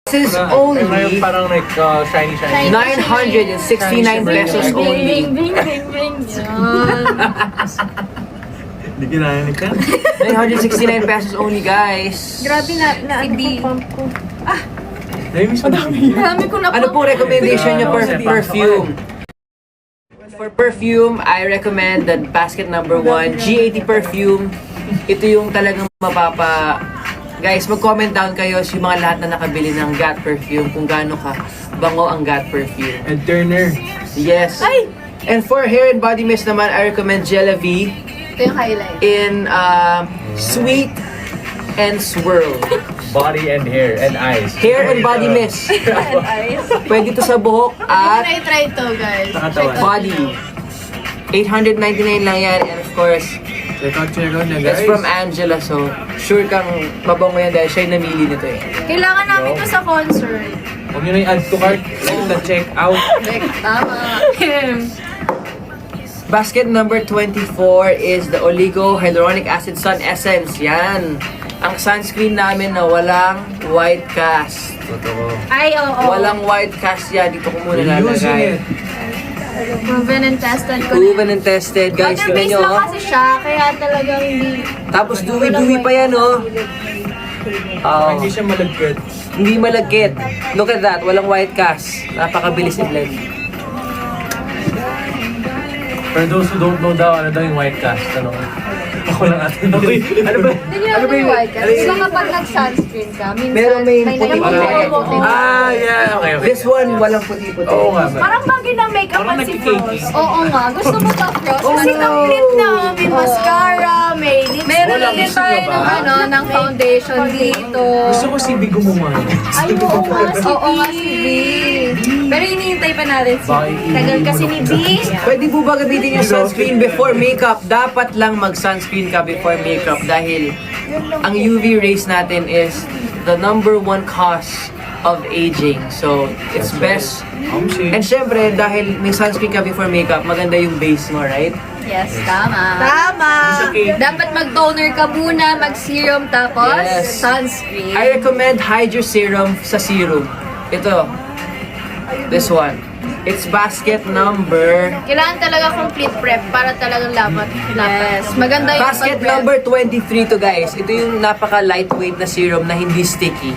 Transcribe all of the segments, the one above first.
This is only parang like shiny. 969 pesos only. Bing, bing, bing, bing. Yan. Hindi kinarinig ka? 969 pesos only, guys. Grabe na ano yung pump ko. Marami ko na Ano po recommendation nyo for perfume? For perfume, I recommend the basket number 1, G80 perfume. Ito yung talagang Guys, mag-comment down kayo yung mga lahat na nakabili ng GAT perfume kung gaano ka bango ang GAT perfume. And Turner. Yes. Ay! And for hair and body mist naman, I recommend Gelavi Ito yung highlight. in Sweet and Swirl. Body and hair and eyes. Hair and body mist. And eyes. Pwede to sa buhok at Try to, guys. Nakatawan. body. 899 lang yan. And of course, Check out na guys. that's from Angela. So, sure kang mabango yan dahil siya yung namili nito eh. Kailangan namin to sa concert. Huwag nyo na yung add to cart. Like the check out. Tama. Basket number 24 is the Oligo Hyaluronic Acid Sun Essence. Yan. Ang sunscreen namin na walang white cast. Totoo. Ay, oo. Walang white cast yan. Dito ko muna lalagay. Using it. Proven and tested ko Proven and tested. Guys, tignan Water-based nyo. lang Oh. kasi siya, kaya talagang hindi. Tapos dewy-dewy pa yan, oh. Hindi siya malagkit. Hindi malagkit. Look at that. Walang white cast. Napakabilis i-blend. For those who don't know daw, ano daw yung white cast? Ano? Ako lang atin. Ano ba? Hindi niyo naman yung white cast. Di ba kapag nag-sunscreen ka, minsan Meron may puti-puti. puti. Yeah. Okay. This one, walang puti-puti. Oo nga. Parang bagay ng makeup Parang at si nagkikiki. Frost. Oo nga. Gusto mo ba, Frost? Oh, Kasi no. complete na. May mascara, may lipstick. Meron Wala, din gusto tayo nyo ba? ng, ng foundation dito. Gusto ko si Big gumawa. Ay, oo nga, si Oo nga, si B. Pero hinihintay pa natin si B. Tagal kasi ni B. Pwede po ba gamitin yung sunscreen before makeup? Dapat lang mag-sunscreen ka before makeup dahil ang UV rays natin is the number 1 cause of aging. So, it's best. And syempre, dahil may sunscreen ka before makeup, maganda yung base mo, right? Yes, tama. Tama. Dapat mag-toner ka muna, mag-serum, tapos Yes. sunscreen. I recommend Hydro Serum sa serum. Ito. This one. It's basket number... Kailangan talaga complete prep para talagang lamat. Yes. Maganda yung Basket pag-prep. number 23 to, guys. Ito yung napaka-lightweight na serum na hindi sticky.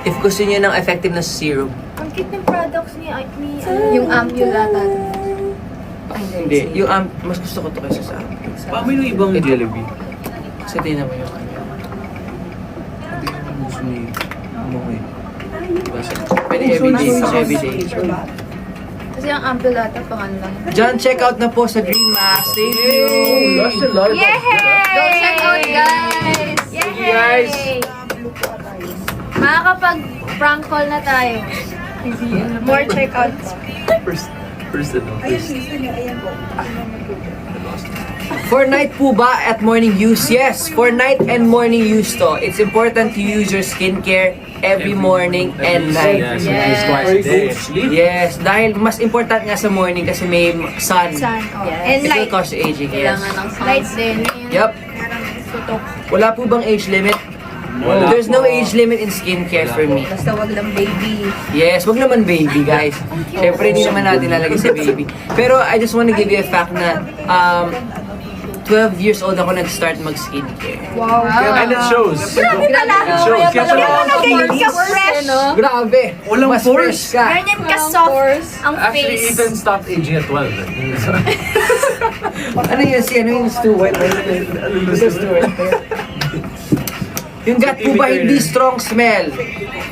If gusto niyo ng effective na serum. Ang cute ng products ni yung Amulata. Hindi. Yung mas gusto ko to kaysa sa akin. Paano yung ibang Jollibee? Kasi tingnan mo yung ano. Gusto ni Mokoy. Pwede everyday. Kasi ang Amulata pang lang. John, check out na po sa Green Mask. Thank you! Yay! Go check out, guys! Yay! guys! Makakapag-prank call na tayo. More checkouts. First. For night po ba at morning use? Yes, for night and morning use to. It's important to use your skincare every morning and night. Yes. Twice a day. Yes, dahil mas important nga sa morning kasi may sun. Sun. It And will light. cause you aging, yes. Kailangan ng light din. Yup. Tutok. Wala po bang age limit? Wala There's no po. age limit in skincare for me. Basta wag lang baby. Yes, wag naman baby, guys. Siyempre, hindi naman natin lalagay sa baby. Pero I just want to give you a fact na 12 years old ako nag-start mag-skincare. Wow. And it shows. Grabe talaga. It shows. Kaya pala ganyan ka fresh. Grabe! Walang Mas force. fresh ka. Ganyan ka soft ang Actually, face. Ethan stopped aging at 12. Ano yun? Ano yung Stuart? Stuart. Yung gat po ba hindi strong smell?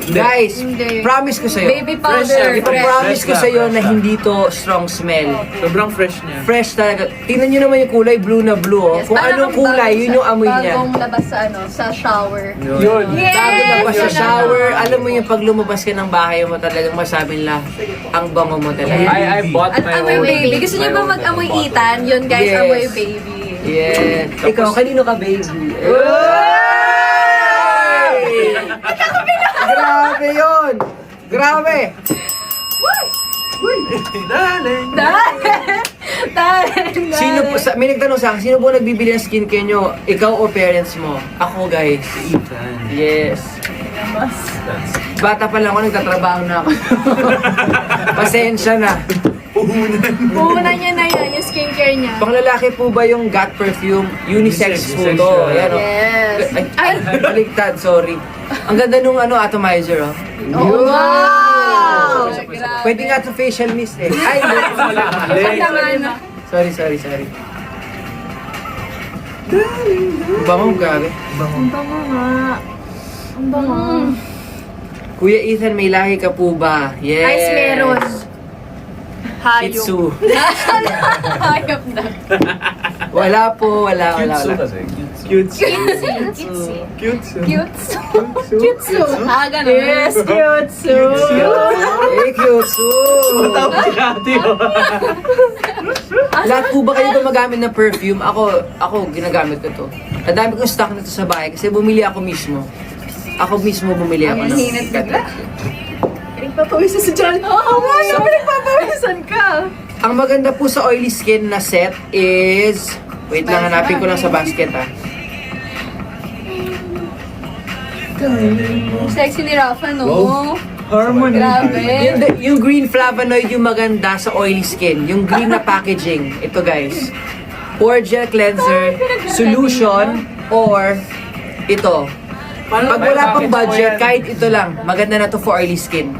Guys, Hindi. promise ko sa'yo. Baby powder. Ipapromise ko sa'yo na hindi to strong smell. Sobrang fresh niya. Fresh talaga. Tingnan nyo naman yung kulay, blue na blue. Oh. Kung anong kulay, yun yung amoy niya. Bagong labas sa sa shower. Yun. Bago labas sa Yun na. shower, alam mo yung pag lumabas ka ng bahay mo talagang masabing lang ang bango mo talaga. I bought At my amoy own. baby. Gusto niyo ba mag-amoy itan? Yun guys, Yes. amoy baby. Yes. Ikaw, kanino ka baby? Grabe yun! Grabe! Sino po, may nagtanong sa akin, sino po nagbibili ng skincare nyo? Ikaw o parents mo? Ako, guys. Ethan. Yes. Bata pa lang ako, nagtatrabaho na ako. Pasensya na. Puhunan niya na yan, yung skincare niya. Pang lalaki po ba yung GAT perfume? Unisex po Unisex to. siya. Yan, oh. Yes. Ay, baliktad, sorry. Ang ganda nung atomizer, oh. Oh, wow! Pwede nga sa facial mist, eh. Ay, hindi. Sorry. Bango, grabe. Ang bango nga. Ang bango. Kuya Ethan, may lahi ka po ba? Yes. Ice meron. Hayop. Shih Tzu. Hayop na. Wala po, wala. Cute. Kitsi. Cute. Kitsu. Ah, ganun. Yes, kitsu. Eh, cute. So, Tawag si ate. lahat po ba kayo gumagamit ng perfume? Ako, ginagamit ko to. Ang dami kong stock nito sa bahay kasi bumili ako mismo. Ako mismo bumili ako Ang hinit bigla. perfume. Pinagpapawisan si John. Oo nga, pinagpapawisan ka. Ang maganda po sa oily skin na set is... Wait lang, hanapin ko lang sa basket, ha. Sexy ni Rafa, no? Wow. Harmony. Grabe. Yung green flavonoid yung maganda sa oily skin. Yung green na packaging. Ito, guys. Pore gel cleanser, solution, or ito. Pag wala pang budget, kahit ito lang, maganda na to for oily skin.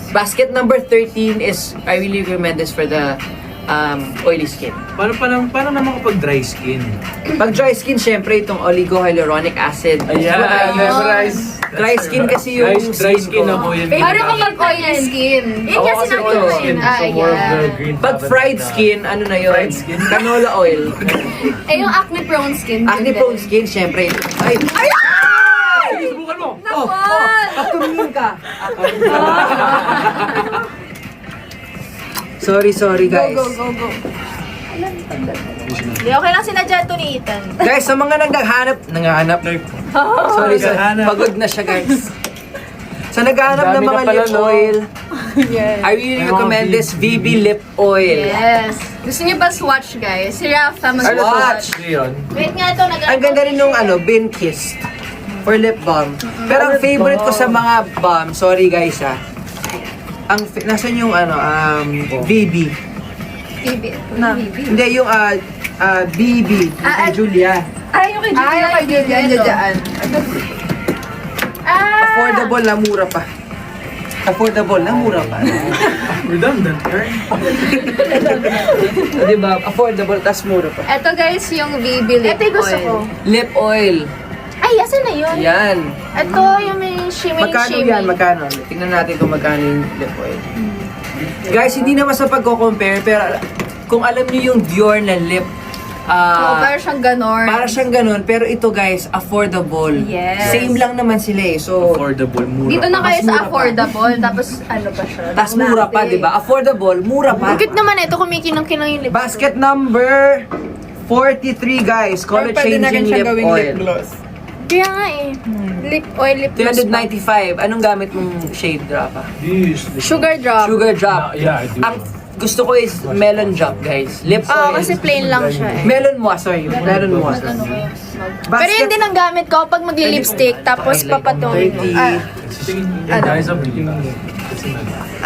Basket number 13 is, I really recommend this for the oily skin. Paano naman kapag dry skin? Pag dry skin, syempre itong oligohyaluronic acid. Ayan, What I use. memorize. Dry skin kasi yung Dry skin ko. ako yun. Paano kapag oily skin? Yun Oo, kasi kasi naman ito. yun. So more of the green Pag fried skin, ano na yun? Fried skin? Canola oil. Eh, yung acne prone skin. Acne prone skin, syempre ito. Ay! Ay! Subukan mo! Tumingin ka. Sorry guys. Go. Hindi, okay lang sinadya ito ni Ethan. Guys, sa mga naghahanap. Sorry, Naghahanap. pagod na siya guys. Sa naghahanap ng Dami mga na pala, lip no? oil, Yes. I really recommend this VB lip oil. Yes. Gusto niyo ba swatch, guys? Si Rafa Swatch. mag-swatch. Yun. Wait nga ito, Ang ganda rin nung Bin Kissed for lip balm. Pero ang favorite ko sa mga balm, sorry guys nasan yung BB? Bibi. Hindi, yung BB, Ah, kay Julia. Ay, yung kay Julia. Ay, yung kay Julia. Diyan. Affordable na mura pa. Affordable na mura pa. Redundant, right? Diba? Affordable, tas mura pa. Ito guys, yung BB lip Ito yung gusto oil. ko. Lip oil. Ay, asan na yun? Yan. Ito yung may shimmy. Magkano yan? Magkano? Tingnan natin kung magkano yung lip oil. Guys, hindi naman sa pagko-compare, pero kung alam niyo yung Dior na lip, Para siyang ganon. para siyang ganun, pero ito guys, affordable. Yes. Same lang naman sila eh. So, Affordable, mura. Dito na kayo Mas sa mura pa. affordable, tapos ano pa siya? tas mura pa, di ba? Affordable, mura pa. Bakit naman ito kumikinang-kinang yung lip? Basket number 43 guys, color changing lip oil. Kaya nga eh. Lip oil, lip gloss. 395. Anong gamit mong shade, Rafa? Sugar drop. Sugar drop. Yeah, I do. Ang gusto ko is melon drop, guys. Lip Oo, oil. kasi plain lang siya eh. Melon moist, sorry. Melon moist. Pero yun din ang gamit ko pag magli-lipstick, tapos papatong. 30. Guys, I'm really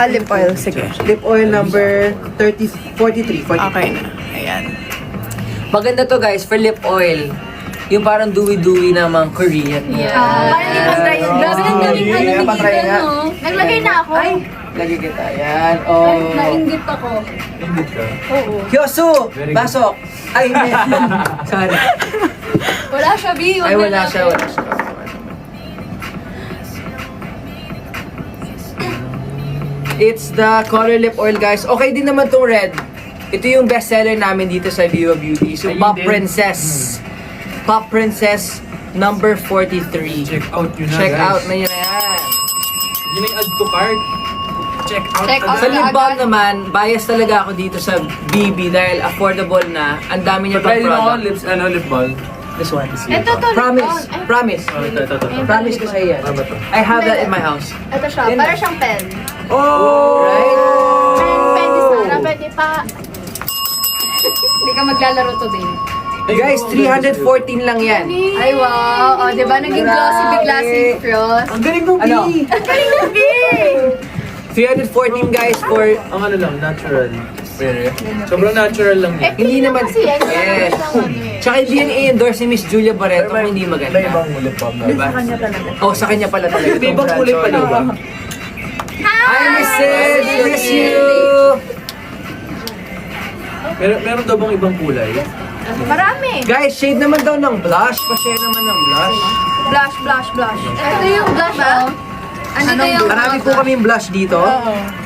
Lip oil, sige. Lip oil number 43. Okay na. Ayan. Maganda to guys for lip oil. Yung parang dewy-dewy na mga Korean. Yeah. Parang di pa dry yung Grabe ang daming ano ni patry Ethan, nga. no? Naglagay na ako. Ay, Lagi kita. Yan. ay, Oh. nainggit ako. Hindi ka. Oo. Hyosu! Very good. Basok! Ay, hindi. Sorry. Wala siya, B. Ay, wala siya. It's the color lip oil, guys. Okay din naman tong red. Ito yung bestseller namin dito sa Viva Beauty. So, Ayun Pop din. Princess. Pop Princess number 43. Check out yun na, Check guys. out na yun na yan. Yun yung add to cart. Check out. Check out. Sa lip balm naman, bias talaga ako dito sa BB dahil affordable na. Ang dami niya pang Try din ako product. lip balm. This one. Ito to. Promise. Ay, Promise. Oh, ito. Promise ko sa'yo yan. Ano ba to? I have that in my house. ito siya. Yan Para na. siyang pen. Oh! Right? Pwede sana, pwede pa. Hindi ka maglalaro to din. Guys, 314 lang yan. Ay, wow. O, diba? Naging glossy bigla si Frost. Ang galing mo, Ano? B! 314 guys for... Ang ano lang, natural. Very. Sobrang natural lang yun. Hindi naman... Yes. Tsaka hindi yan i-endorse ni Miss Julia Barreto kung hindi maganda. May ibang lip balm na. Diba? Oh, sa kanya pala talaga. May ibang kulay pa diba? Hi, Miss Sid! Miss you! Meron daw bang ibang kulay? Marami. Guys, shade naman daw ng blush. Pa-share naman ng blush. Blush, blush, blush. Ito yung blush, oh. Ano yung... Marami po kaming blush dito.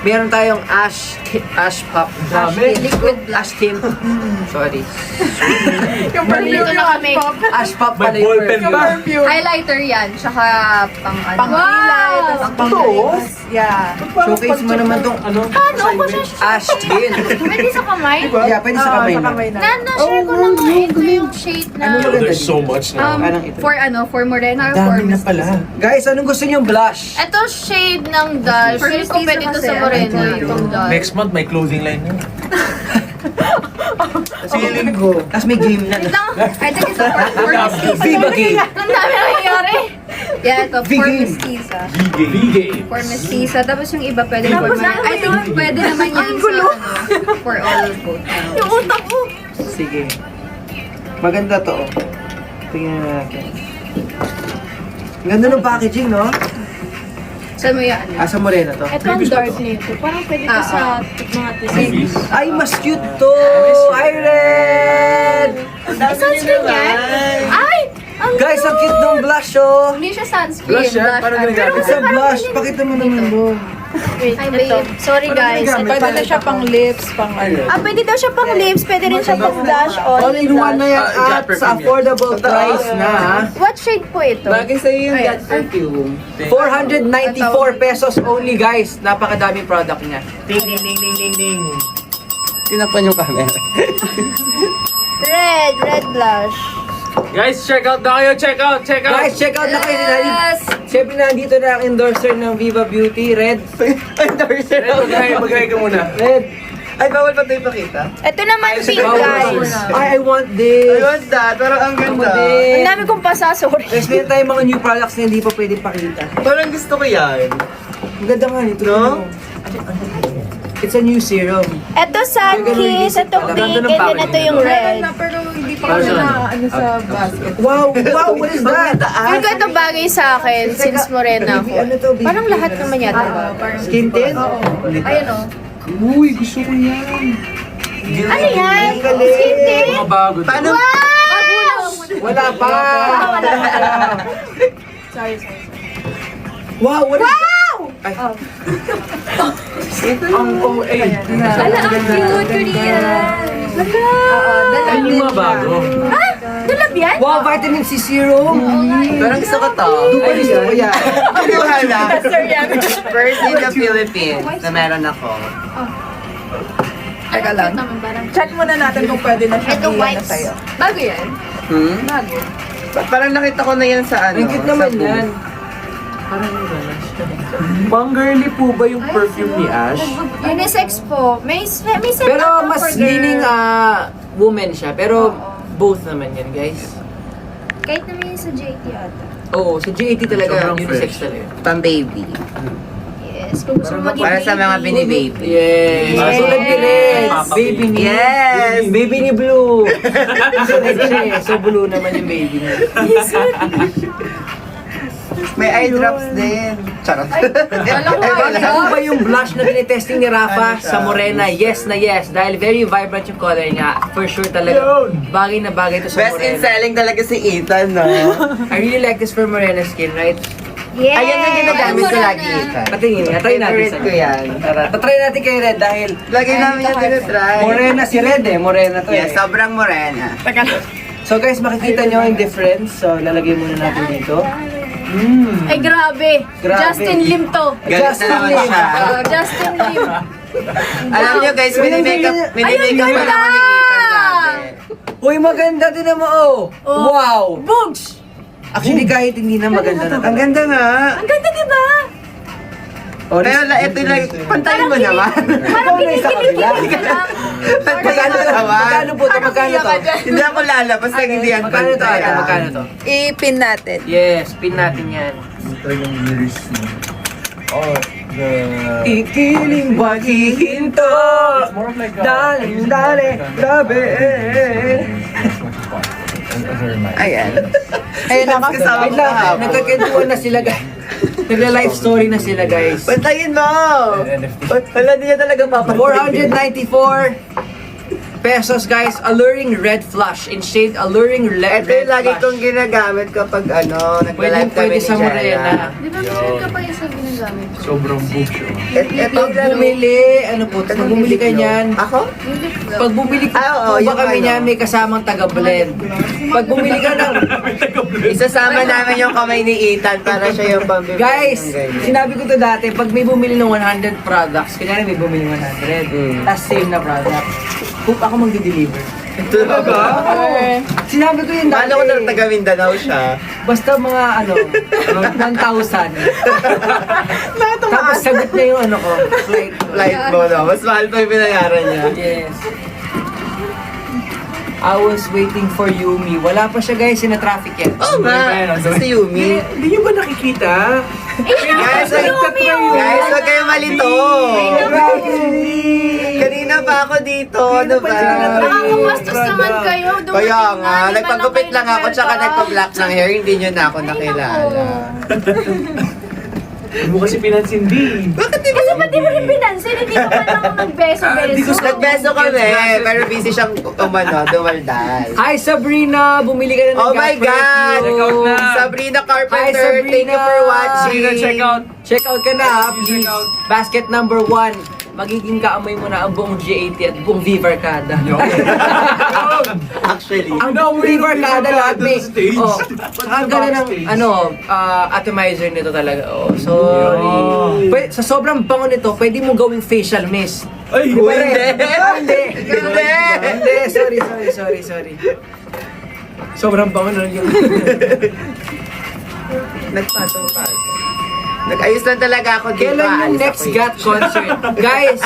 Meron tayong ash pop. Dami. Liquid blush. Ash tint. Sorry. Dito na kami. Ash pop May pala yung ballpen perfume. ba? Highlighter yan. Tsaka pang ano. Pang-kilay, tapos pang-lips. Yeah. Showcase mo naman tong Ano? ash tint. Pwede sa kamay? Yeah, pwede sa kamay na. Na-share ko na nga ito yung shade na... Ano maganda There's so much now. Parang ito. For morena or for mestiza? Guys, anong gusto niyong blush? Ito shade ng Dulce. Feel ko pwede ito sa morena itong Dulce. Next month, may clothing line na. Feeling ko. Tapos may game na. Wait lang. I think it's for mestiza. Viva game. Ang dami nangyayari. Yeah, ito. For Vegan. mestiza. V-game. For mestiza. Tapos yung iba pwede for morena. I think pwede naman yan sa ano, for all both. Yung utak ko. Sige. Maganda to. Oh. Tingnan natin. Ang ganda ng packaging, no? Saan mo yan? Sa Morena to. Ito ang dark nito. Parang pwede to sa mga tisig. Ay, mas cute to! Hi, Red! Sunscreen yan? Ay! Ang Guys, ang cute ng blush, oh! Hindi siya sunscreen. Blush yan? Parang ginagamit It's a blush. Pakita mo naman mo. Wait, Ay, ito. babe. Sorry guys. Pwede na siya pang lips, pang ano. Pwede daw siya pang lips, pwede rin siya pang blush on. All-in-one na yan at sa affordable price na What shade po ito? Bagay sa'yo yung that perfume. 494 pesos only, guys. Napakadaming product niya. Ding, ding, ding, ding, ding, ding. Tinakpan yung camera. Red blush. Guys, check out na kayo. Check out. Guys, check out na kayo. Yes! Siyempre, nandito na ang endorser ng Viva Beauty, Red. Endorser Red, mag-hi ka muna. Red. Ay, bawal pa ito ipakita? Ito naman pink Bawal. guys. I want this. I want that. Parang ang Ako ganda. din. Ang dami kong pasa, sorry. Guys, meron tayong mga new products na hindi pa pwede pakita. Parang gusto ko yan. Ang ganda nga nito. No? It's a new serum. Ito sun kiss, ito pink, and then ito yung red. Pero hindi pa kami na ano sa basket. Wow, what is that? Feel ko ito bagay sa akin since morena ako. Ano to, baby? Parang lahat naman yata. Skin tint? Ayun o. Uy, gusto ko yan. Ano yan? Galing. Skin tint? Mga bago. Paano? Wala pa. Sorry. Wow, what is that? Ay. Ang OA. Ala, ang cute, Korean. Ay, yung mga bago. Dulab yan? Wow, vitamin C serum. Parang gusto ko to. Ay, gusto ko yan. Paniwala. First in the Philippines na meron ako. Teka lang. Naman, parang. Check muna natin kung pwede na siya Ito iyan na wipes. sa'yo. Bago yan? Bago. Parang nakita ko na yan sa ano. Ang cute naman sa yan. Pang girly po ba yung perfume ni Ash? Unisex po. May set Pero up mas for leaning girl. woman siya. Pero both naman yan, guys. Kahit naman yun sa JT ata. Oo, sa GAT talaga, Sobrang unisex fresh. talaga. Pang baby. Yes. Kung gusto mo maging Para sa mga bini-baby. Yes! Yes. Tulad ni Red! Baby ni... Yes! Baby ni Blue! So red siya eh. So blue naman yung baby niya. May eye drops din. Charot. Alam ko Ano ba yung blush na tinitesting ni Rafa sa Morena? Yes na yes. Dahil very vibrant yung color niya. For sure talaga. Bagay na bagay to sa Best in Morena. selling talaga si Ethan, no? I really like this for Morena skin, right? Yes! Ayan yung ginagamit ko Ay, lagi, Morena. Ethan. Patingin nga. Try natin Favorite sa ko yan. Tara, tatry natin kay Red dahil Lagi namin yung tinatry. Morena si Red eh. Morena to Yes, eh. sobrang morena. So guys, makikita nyo yung difference. So lalagay muna natin dito. Ay, grabe. Grabe. Justin Lim to. Galit na naman siya. Justin Lim. Alam nyo guys, mini-makeup pa naman ni Ethan dati. Uy, maganda din naman oh. Wow! Boogs! Actually, kahit hindi na maganda na. Ang ganda nga. Ang ganda, diba? Pero ito lang, pantayin mo naman. Parang kinikilig ka lang. Pantayin mo naman. Magkano po ito? Magkano to? Hindi ako lalabas na hindi yan Magkano to? pantayan. Magkano to? I-pin natin. Yes, pin natin yan. Talagang lyrics mo. Oh, the... Ikiling maghihinto. It's more of like a... Daling, daling, gabi. As a reminder. Ayan. Ayun ako. Kasama Wait ko lang, kahapon. nagkakentuan na sila guys. Nagla-live story na sila guys. Pantayin mo! NFT. Wala din niya talaga papantayin. 494 pesos guys, alluring red flush in shade alluring red Ito yung lagi flush. kong ginagamit kapag nagla-live Pwede kami ni sa Jenna. Morena. Di ba meron ka pa isa ginagamit? Sobrang book show. Ito Pag bumili, ano po, pag bumili ka niyan, Ako? Yung lip gloss. pag bumili ka, Oo, po yung ba kami ano. niyan, may kasamang taga-blend. Pag bumili ka ng, Isasama namin yung kamay ni Ethan para siya yung pambibili. guys, ng ganyan. sinabi ko to dati, pag may bumili ng 100 products, kanya may bumili ng 100, tas same na product, kung ako magdi-deliver. Talaga? Sinabi ko yun dati. Paano ko na taga Mindanao siya? Basta mga 1,000. Tapos sagot niya yung ano ko, flight ko. Flight mo, no? Mas mahal pa yung binayaran niya. Yes. I was waiting for Yumi. Wala pa siya guys, sina-traffic yan. Oo nga! Sa si Yumi. Hindi niyo ba nakikita? Guys, guys, huwag kayo malito! Kanina pa ako dito, ano ba? Nakakapastos naman kayo. Dumating Kaya nga, hindi man nagpagupit kayo lang ako, tsaka nagsalita. nagpa-black ng hair, hindi nyo na ako nakilala. Hindi mo kasi pinansin, di. Bakit di ba? Kasi ba't di mo rin pinansin? Hindi ko man ako nagbeso-beso. Nagbeso kami, pero busy siyang dumaldal. Hi Sabrina! Bumili ka na ng Oh my gas God! perfume. Check out na. Sabrina Hi, Carpenter, Sabrina. thank you for watching. Sabrina, check out. Check out ka na ha, please. Check out. Basket number 1. Magiging kaamoy mo na ang buong G80 at buong Viva Arcada. Actually. Ang buong Viva Arcada lahat may... Sa stage. Oh, ang ganda ng atomizer nito talaga. Oh, sorry. Sa sobrang bango nito, pwede mo gawing facial mist. Ay! Di ba, Hindi. Hindi. Hindi. Hindi. Sorry. Sobrang bango na yung... Nagpatong pa. Nag-ayos lang talaga ako dito. Kailan yung aalis next ako eh. GAT concert? Guys,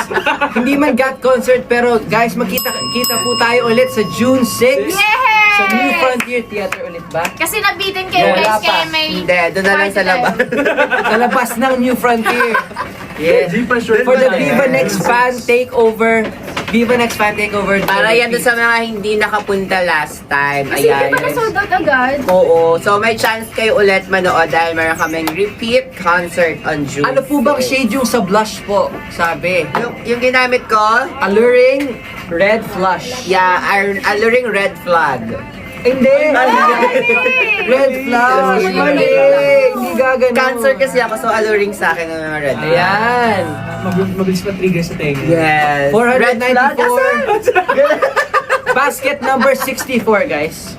hindi man GAT concert, pero guys, kita po tayo ulit sa June 6. Yay! Sa New Frontier Theater ulit ba? Kasi nabitin kayo Wala guys, pa. kaya may... Hindi, doon na lang sa labas. Sa labas ng New Frontier. Yes. Di pa sure For the pa na Viva yan. Next Fan Takeover. Viva Next Fan Takeover. Para yan doon sa mga hindi nakapunta last time. Kasi Ayan. di ba na-sold out agad? Oo. So may chance kayo ulit manood dahil meron kaming repeat concert on June Ano po bang 6. shade yung sa blush po? Sabi. Yung ginamit ko, Alluring Red Flush. yeah, alluring red flag. Hindi. Red Flush. Mali. Hindi gagano. Cancer kasi ako, so alluring sa akin ng mga red flag. Ayan. Mabilis pa trigger sa tenga. Yes. Red flag? 494. Basket number 64, guys.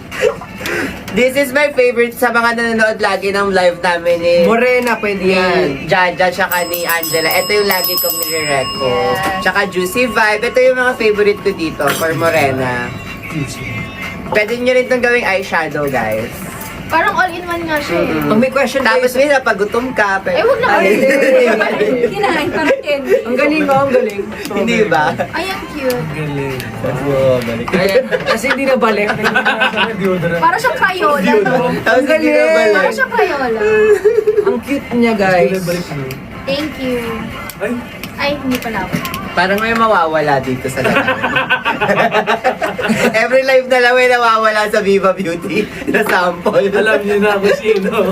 This is my favorite sa mga nanonood lagi ng live namin ni Morena, pwede yan. Jaja tsaka ni Angela. Ito yung lagi kong nire-reco. Tsaka Juicy Vibe. Ito yung mga favorite ko dito for Morena. Pwede nyo rin itong gawing eyeshadow, guys. Parang all-in-one nga siya eh. Pag may question kayo, Tapos minsan pag gutom ka, Eh, wag na Ay, all-in-one. Kinain, parang candy. ang galing ko, ang galing. Hindi ba? Ay, ang cute. Galing. balik. Ayan, kasi hindi na balik. Deodorant. Parang siyang Crayola, no? Tapos hindi na Parang balik. siyang Crayola. Ang cute niya, guys. Balik mo. Thank you. Ay! Ay, hindi pala ako. Parang may mawawala dito sa lahat. Every live na lang may nawawala sa Viva Beauty na sample. Alam niyo na kung sino.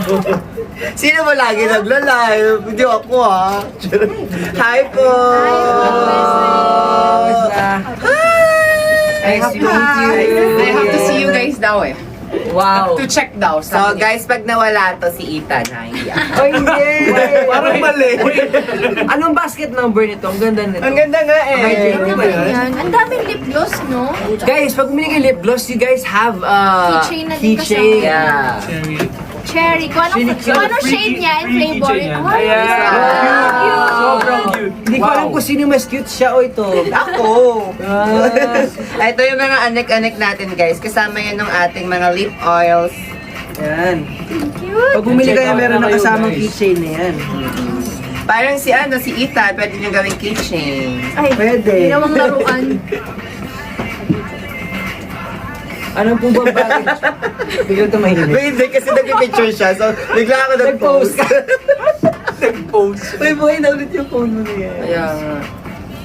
Sino mo lagi nagla-live? Hindi ako ha. Hi po! Nice to meet you. I have to see you guys daw eh. Wow. To check daw. So guys, pag nawala to si Ethan, hiya. Oh, hindi. Parang mali. Anong basket number nito? Ang ganda nito. Ang ganda nga eh. Ano naman yan? Ang daming lip gloss, no? Guys, pag bumili kayo lip gloss, you guys have Keychain na din keychain. kasama. Yeah. Cherry. Cherry. Kung anong shade niya and Free flavor. keychain yan. Ay, Ayan. Sobrang cute. Hindi ko alam kung sino mas cute siya o ito. Ako! Ito yung mga anek-anek natin guys. Kasama yan ng ating mga lip oils. Yan. cute. Pag bumili Check kayo, out meron na na kayo, kasamang guys. keychain na yan. Parang si Ethan, pwede nyo gawing keychain. Ay, Pwede. ginawang laruan. Ano po ba bagay? Biglang tumahimik. Wait, hindi, kasi nag-picture siya. So, bigla ako nag-post. Nag-post. Uy, buhay na ulit yung phone mo niya. Kaya nga.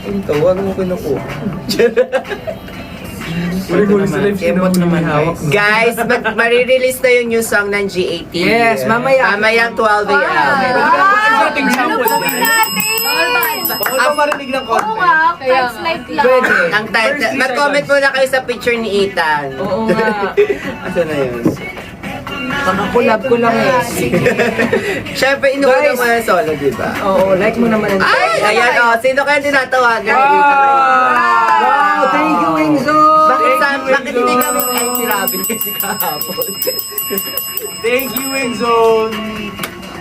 Ito, ano mo kinukuha? Huli-huli sa live Kembot naman, hawak. guys. Guys, marirelease na yung new song ng G18. Yes, mamaya. Mamayang 12 a.m. Exotic sample na. Bawal pa marinig ng content. Kaya like lang. Pwede. Ang title. Mag-comment muna kayo sa picture ni Ethan. Oo nga. Asan na yun? Kakakulab ko lang eh. Siyempre, inuuna Guys. mo yung solo, di ba? Oo, like mo naman. Ay, ayan o. Sino kaya tinatawagan? Wow, thank you, Wingzo! Bakit hindi kami kahit si Robin kasi kahapon? Thank you, Wingzone!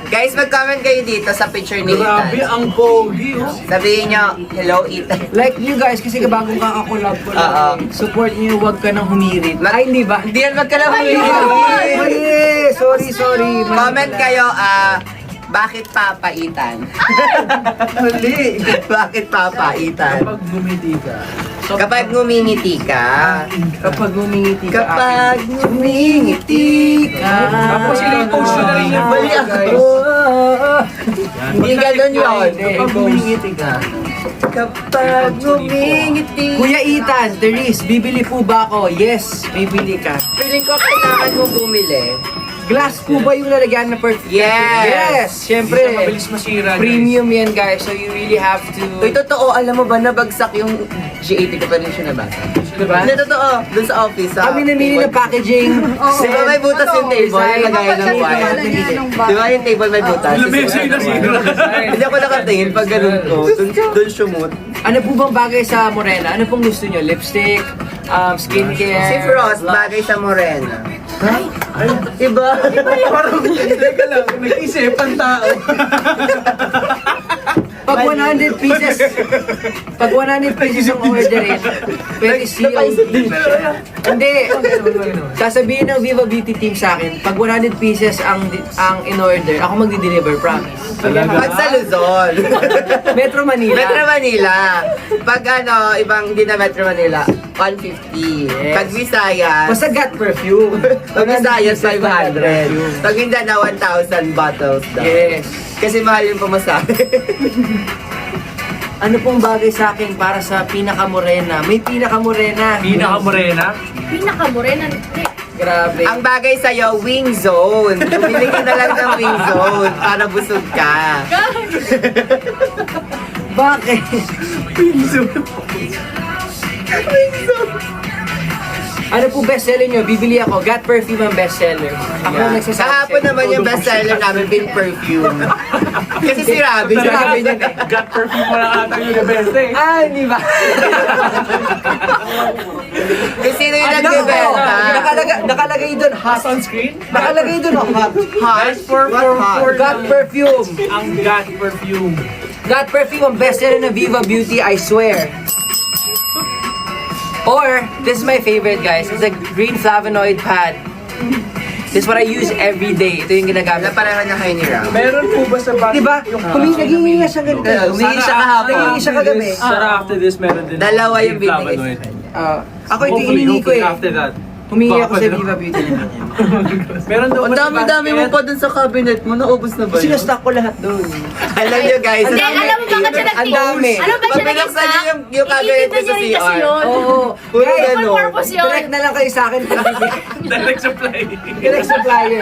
Guys, mag-comment kayo dito sa picture ni Grabe, Ethan. ang pogi, oh. Sabihin nyo, hello, Ethan. Like nyo guys, kasi bagong kakakulab ko Oo. lang. Support nyo, huwag ka nang humirit. Ay, hindi ba? Hindi yan magkalaman. Mali! Sorry. Comment kayo, bakit Papa Ethan? Mali! Bakit Papa Ethan? Kapag gumiti ka. Kapag ngumingiti ka. Kapag humingiti ka. Kapag ngumingiti ka. Tapos i-post nyo na rin yung Mali post, ako. Hindi ganun yun. Kapag humingiti ka. Kapag ngumingiti. Kuya Ethan, Therese, bibili po ba ako? Yes, bibili ka. Feeling ko kailangan mo bumili. Glass po ba yung lalagyan na perfume? Yes. Yes, syempre. Hindi ka mabilis masira, guys. Premium yan guys, so you really have to... Uy, totoo, alam mo ba, nabagsak yung G80 ko pa rin siya nabasa. Diba? Hindi, totoo. Dun sa office. Kami namili ng packaging. Di ba may butas yung table? Design. Lagayan ng Kapag wire. wala niya nung Di ba yung table may butas? Ilang beses yung nasira. Hindi ako nakatingin pag ganun ko. Dun sumut. Ano po bang bagay sa Morena? Ano pong gusto nyo? Lipstick? Skincare? Si Frost, bagay sa Morena. Ay, Iba? parang, teka lang, nag-isipan tao. Pag 100 pieces, pag 100 pieces ang orderin, pwede sealed. Hindi. Sasabihin ng Viva Beauty team sa akin, pag 100 pieces ang in-order, ako magdi-deliver, promise. Pag sa Luzon. Metro Manila. Metro Manila. Pag ibang hindi na Metro Manila, 150. Yes. Pag Visayas, Basta got perfume. pag Visayas, 500. Pag Mindanao, 1,000 bottles daw. Yes. Kasi mahal yung pamasahe. Ano pong bagay sa akin para sa pinaka-morena? May pinaka-morena. Pinaka-morena. Pinakamorena. Grabe. Ang bagay sa'yo, wing zone. Bumili ka na lang ng wing zone para busog ka. Bakit? Ano po bestseller nyo? Bibili ako. Got perfume ang bestseller. Ako Yeah. nagsasabi. Kahapon naman yung bestseller namin, Pink Perfume. Kasi si Robin, Si Robin yun eh. Got perfume mo lang ata yung best eh. Ah, hindi ba? Kasi sino yung Ano? nagbebenta? Nakalagay doon hot. Sunscreen? Nakalagay doon hot. Hot? What hot? Got perfume. Ang got perfume. Got perfume ang bestseller na Viva Beauty, I swear. Or, this is my favorite guys. It's a green flavonoid pad. This is what I use every day. Ito yung ginagamit. Napareho na kayo ni Rob. Meron po ba sa bago? Diba? Naghihingi nga siya ganito. Humingi siya kahapon. Naghihingi siya kagabi. Sarah, after this, meron din. Dalawa yung Green binigay. flavonoid. Ako ito Hopefully, hinihingi ko eh. After that. Humingi ako sa Baka Viva Beauty. Meron daw Ang ba sa dami-dami mo basket? pa dun sa cabinet mo. Naubos na ba yun? Sinastock ko lahat doon. Alam nyo guys. Hindi, alam mo bakit siya Ang dami. Alam ba siya Pag binuksan niyo yung cabinet mo sa CR. Oo. Puro Guys, ganun. purpose yun. direct na lang kayo sa akin. Direct supply. Direct supplier.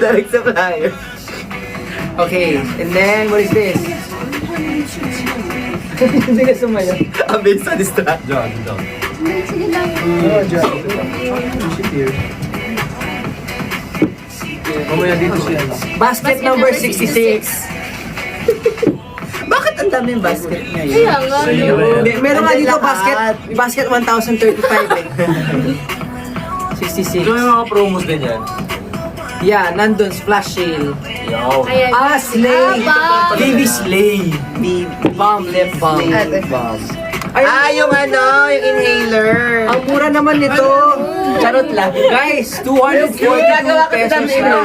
Direct supplier. Okay, and then what is this? Hindi ka sumayo. Abis sa distract. John. Sige lang. Mamaya dito siya. Basket number 66. Bakit ang daming basket ngayon? Kaya nga. Sa iyo ba yan? Meron nga dito Lahat. basket 1,035 eh. 66. Ito yung mga promos din yan. Yeah, nandun, splash sale. Yo. Ayan. Ah, Slay! Aba. Baby Slay! Balm, lip balm. Ay, Yung inhaler. ang mura naman nito. Charot lang. Guys, 242 pesos lang.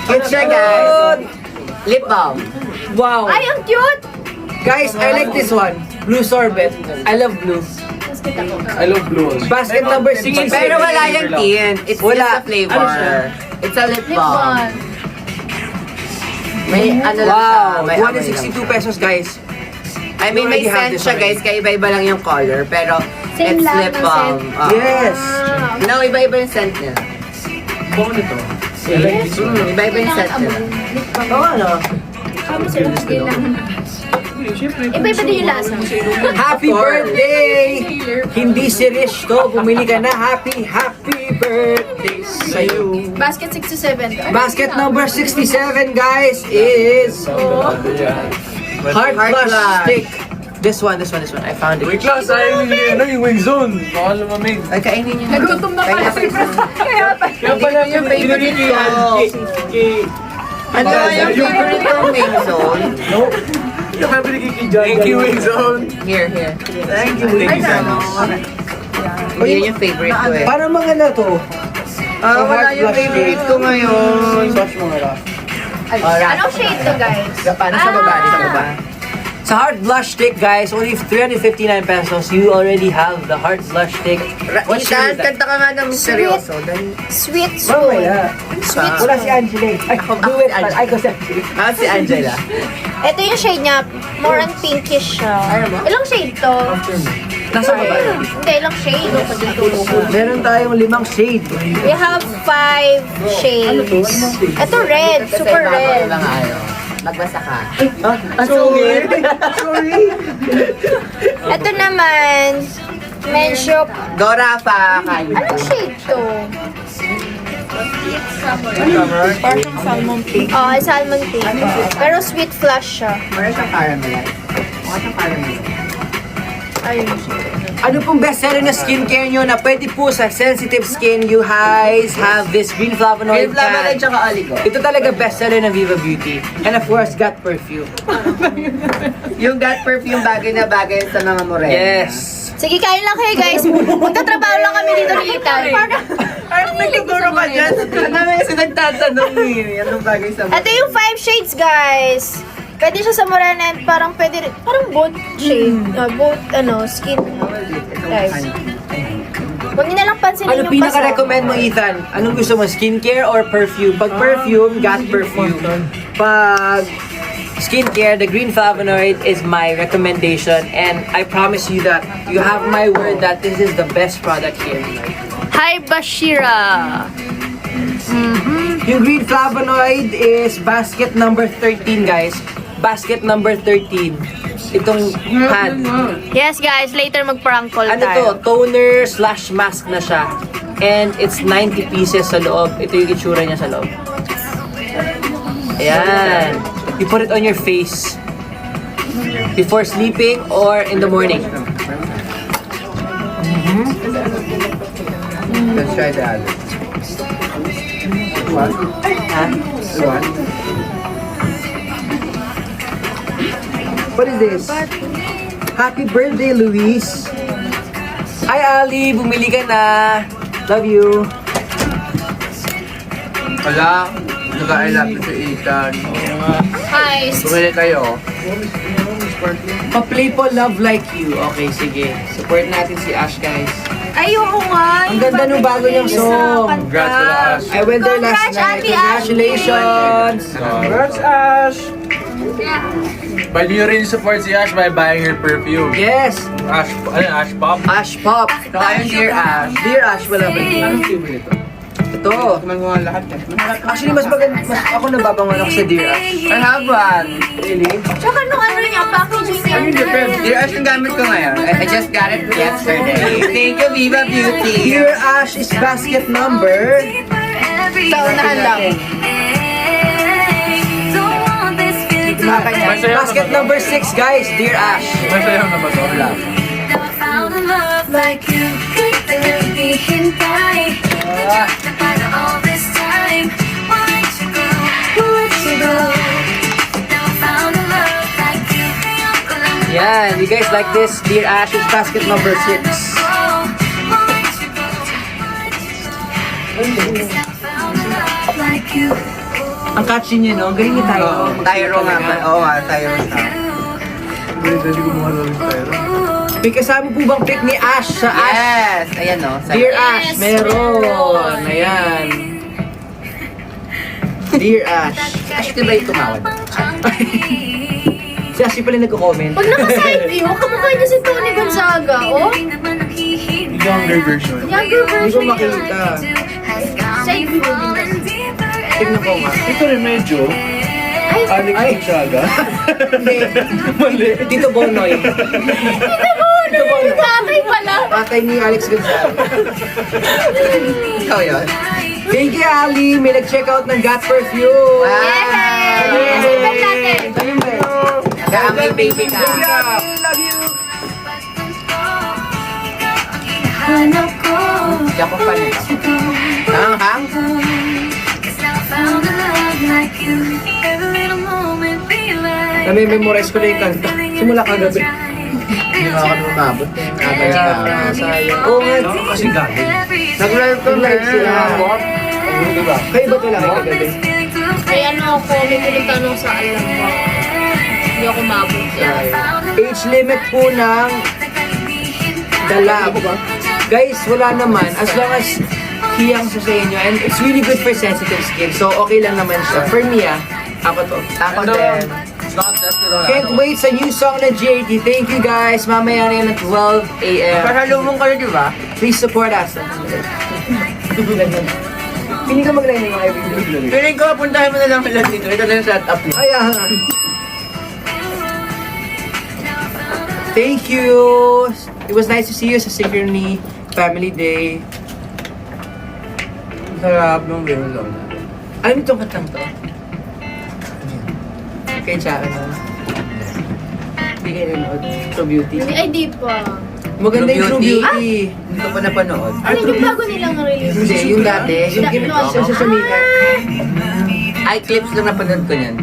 Cute siya guys. Lip balm. Wow. Ay, ang cute! Guys, I like this one. Blue sorbet. I love blue. I love blue also. Basket number 66. Pero wala yung tint. It's Wala. just a flavor. Ano siya? It's a lip Lip balm. balm. May ano lang siya. Wow. May amoy lang. 262 pesos, guys. I mean, may You already have scent this siya, already. guys. Kaya iba-iba lang yung color. Pero, Same it's lang lip ng balm. scent. Oh. Yes. No, iba-iba yung scent niya. Buo nito. I like this one. Iba-iba yung scent niya. Oo, ano? Iba-iba din yung lasa. Happy birthday! Hindi si Rich to. Bumili ka na. Happy birthday sa'yo. Basket 67. Basket number 67, guys, is Heart Heart Flush Flush. Stick. This one. I found it. Wait lang, sayang yung wing zone. Baka lumamig. Ay, kainin niyo. Nagutom na pala si Kaya pala yung favorite ko. Ano yung favorite kong wing zone? Thank you, wing zone. Here. Thank you, wing zone. Yun yung favorite ko eh. Para mga na to. Wala yung favorite ko ngayon. Swatch mo nga. Alright. Anong shade to, guys? Paano sa baba? Sa baba? Sa Heart Blush Stick, guys, only 359 pesos. You already have the Heart Blush Stick. What shade Ethan, is that? kanta ka nga ng seryoso. Dahil Sweet spoon. Sweet. Wala si Angela. Ay, do it. Ay, ko si Angela. si Angela. Ito yung shade niya. More on pinkish siya. Ilang shade to? Nasa baba. Hindi, ilang shade. Meron tayong 5 shade. We have 5 shades. Ito red. Super red. Magbasa ka. Sorry. Ito naman, medyo, Dora pa. Kain. anong shade to? Salmon pink. Oh, salmon pink. Pero sweet flush siya. Meron siyang caramelize. Mukha siyang caramelize. Ayun. Ano pong bestseller na skincare nyo na pwede po sa sensitive skin? You guys have this green flavonoid. Green flavonoid can. tsaka oligo. Ito talaga bestseller ng Viva Beauty. And of course, Got Perfume. Yung Got Perfume bagay na bagay sa mga morena. Yes. Sige, kain lang kayo guys. Magtatrabaho lang kami dito ni Ethan. Parang nagtuturo ka dyan. Ano may kasi nagtatanong eh. Anong bagay sa Ito yung 5 shades guys. Pwede siya sa morena and parang pwede rin, parang both shade. Both, skin types. Huwag niyo na lang pansinin Ano yung basa. pinaka-recommend mo, Ethan? Anong gusto mo, skincare or perfume? Pag perfume, Got Perfume. Pag skincare, the green flavonoid is my recommendation, and I promise you that you have my word that this is the best product here. Hi, Bashira! Yung green flavonoid is basket number 13, guys. Basket number 13. Itong pad. Yes guys, later mag-prank call Ano to? Toner slash mask na siya. And it's 90 pieces sa loob. Ito yung itsura niya sa loob. Ayan. You put it on your face. Before sleeping or in the morning. Let's try the other. What is this? Happy birthday, Luis. Hi, Ali. Bumili ka na. Love you. Wala. I love you si Ethan. Hi! Bumili kayo. Pa-play po Love Like You. Okay, sige. Support natin si Ash, guys. Ayoko nga! Ang ganda nung bago niyang song. Congrats pala, Ash. I went there last Congrats, night. Ate Ashley. Congratulations. Congrats, Ash! Pwede nyo rin support si Ash by buying her perfume. Yes. Ash Pop. Ash Pop. Saka yung Dear Ash. Dear Ash, wala ba ito? Anong favorite ito? Ito. Tikman ko nga lahat eh. Actually, mas ako nababangon ako sa Dear Ash. I have one. Really? Tsaka nung niya, packaging niya. Dear Ash yung gamit ko ngayon. I just got it yesterday. Thank you, Viva Beauty. Dear Ash is basket number. Saunahan lang. Basket number 6, guys. Dear Ash. Masaya na ba ito? Wala. Yeah, you guys like this? Dear Ash is basket number 6. Ang catchy niya, no? Galing ni tayo. Tyro nga ba? Oo nga, Tyro siya. Dali ko mukha lang tayo. May kasama po bang pic ni Ash sa Ash? Yes! Ayan o. Dear Ash, meron. Ayan. Dear Ash. Ash, di ba yung tumawad? Si Ash pala nagko-comment. Pag naka-side view, kamukha niya si Tony Gonzaga, oh. Younger version. Younger Hindi ko version niya. makita. Side view din. Tignan ko nga. Ito rin medyo. Alex Gonzaga. Hindi. Mali. Tito Bonoy. Tatay pala. Patay ni Alex Gonzaga. Ikaw yun? Thank you, Ali. May nag-check out ng Got Perfume. Wow! Sipan natin. Ayun ba? Kami baby ka. Love you. Hindi ako fan nito. Hang-hang? Nami-memorize ko na yung kanta. Simula kagabi. Hindi na ako lumabot. Sayang. Oo nga. Kasi galing. Nag-live ko Live sila. Diba? Kayo ba ito lang kagabi? Ay ano ako, may pinitanong sa alam ko. Hindi ako mabot yan. Age limit po ng The Lab. Guys, wala naman. As long as hiyang sa inyo. And it's really good for sensitive skin. So, okay lang naman siya. For me, ako to. Ako din. Can't wait sa new song ng JT. Thank you guys. Mamaya na yan at 12 a.m. Pasalubong kayo, di ba? Please support us. Hindi ka mag-line ng mga everyday. Piling ko, puntahin mo na lang sila dito. Ito na yung setup mo. Ay, Thank you. It was nice to see you sa Synchrony Family Day. Sarap ng melon. Alam mo itong kantang to? Kay Chaka na. Hindi kayo nanood. True Beauty. Ay, di pa. Maganda yung True True Beauty. Hindi ko pa napanood. Ano yung bago nilang release? Hindi, yung dati. Yung ginagawa sa social media. Ay, clips lang napanood ko niyan.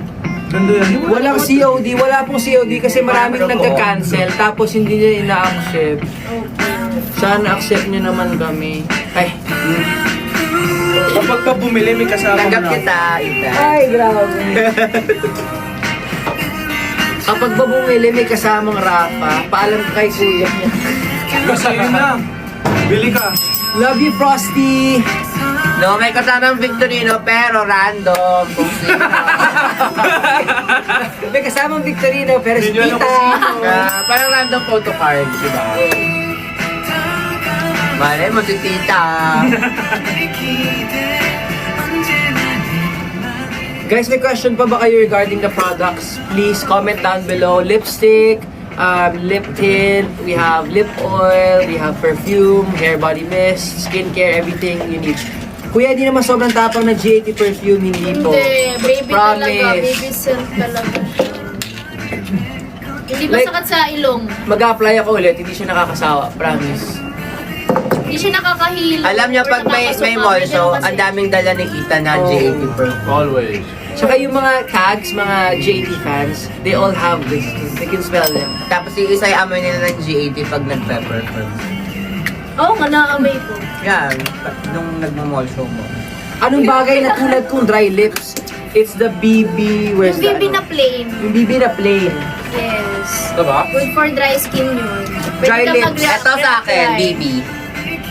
Ganda yan. Walang COD. Wala pong COD kasi maraming nagka-cancel. Tapos hindi niya ina-accept. Sana accept niyo naman kami. Ay. Kapag pa bumili, may kasama Tanggap mo na. kita, Ida. Ay, grabe. Kapag ba bumili, may kasamang Rafa, paalam ka kay kuya niya. Kasi yun na. Bili ka. Love you, Frosty! No, may kasamang Victorino, pero random. Kung sino. May kasamang Victorino, pero si Hindi nyo alam Tita. kung sino. Parang random photo card, di ba? Malay mo si Tita. Guys, may question pa ba kayo regarding the products? Please comment down below. Lipstick, lip tint, we have lip oil, we have perfume, hair body mist, skincare, everything you need. Kuya, di naman sobrang tapang na G80 perfume, hindi po. Hindi, baby talaga. Promise. Baby scent talaga. Hindi Like- masakit sa ilong. Mag-apply ako ulit, hindi siya nakakasawa. Promise. Hindi siya nakakahilo. Alam niya or pag may nakakasuka. mall May show, ganun kasi. ang daming dala ni Kita na Oh. J80 perfume. Always. Tsaka yung mga tags, mga G80 fans, they all have this. They can smell them. Tapos yung isa yung amoy nila ng G80 pag nagpe-perform. Oo nga, naamay ko. Yan, nung nagmo-mall show mo. Anong bagay na tulad kong dry lips? It's the BB, where's Yung BB the, na plain. Yung BB na plain. Yes. Diba? Good for dry skin yun. Dry ka lips. mag-react- Ito sa akin, reapply. BB.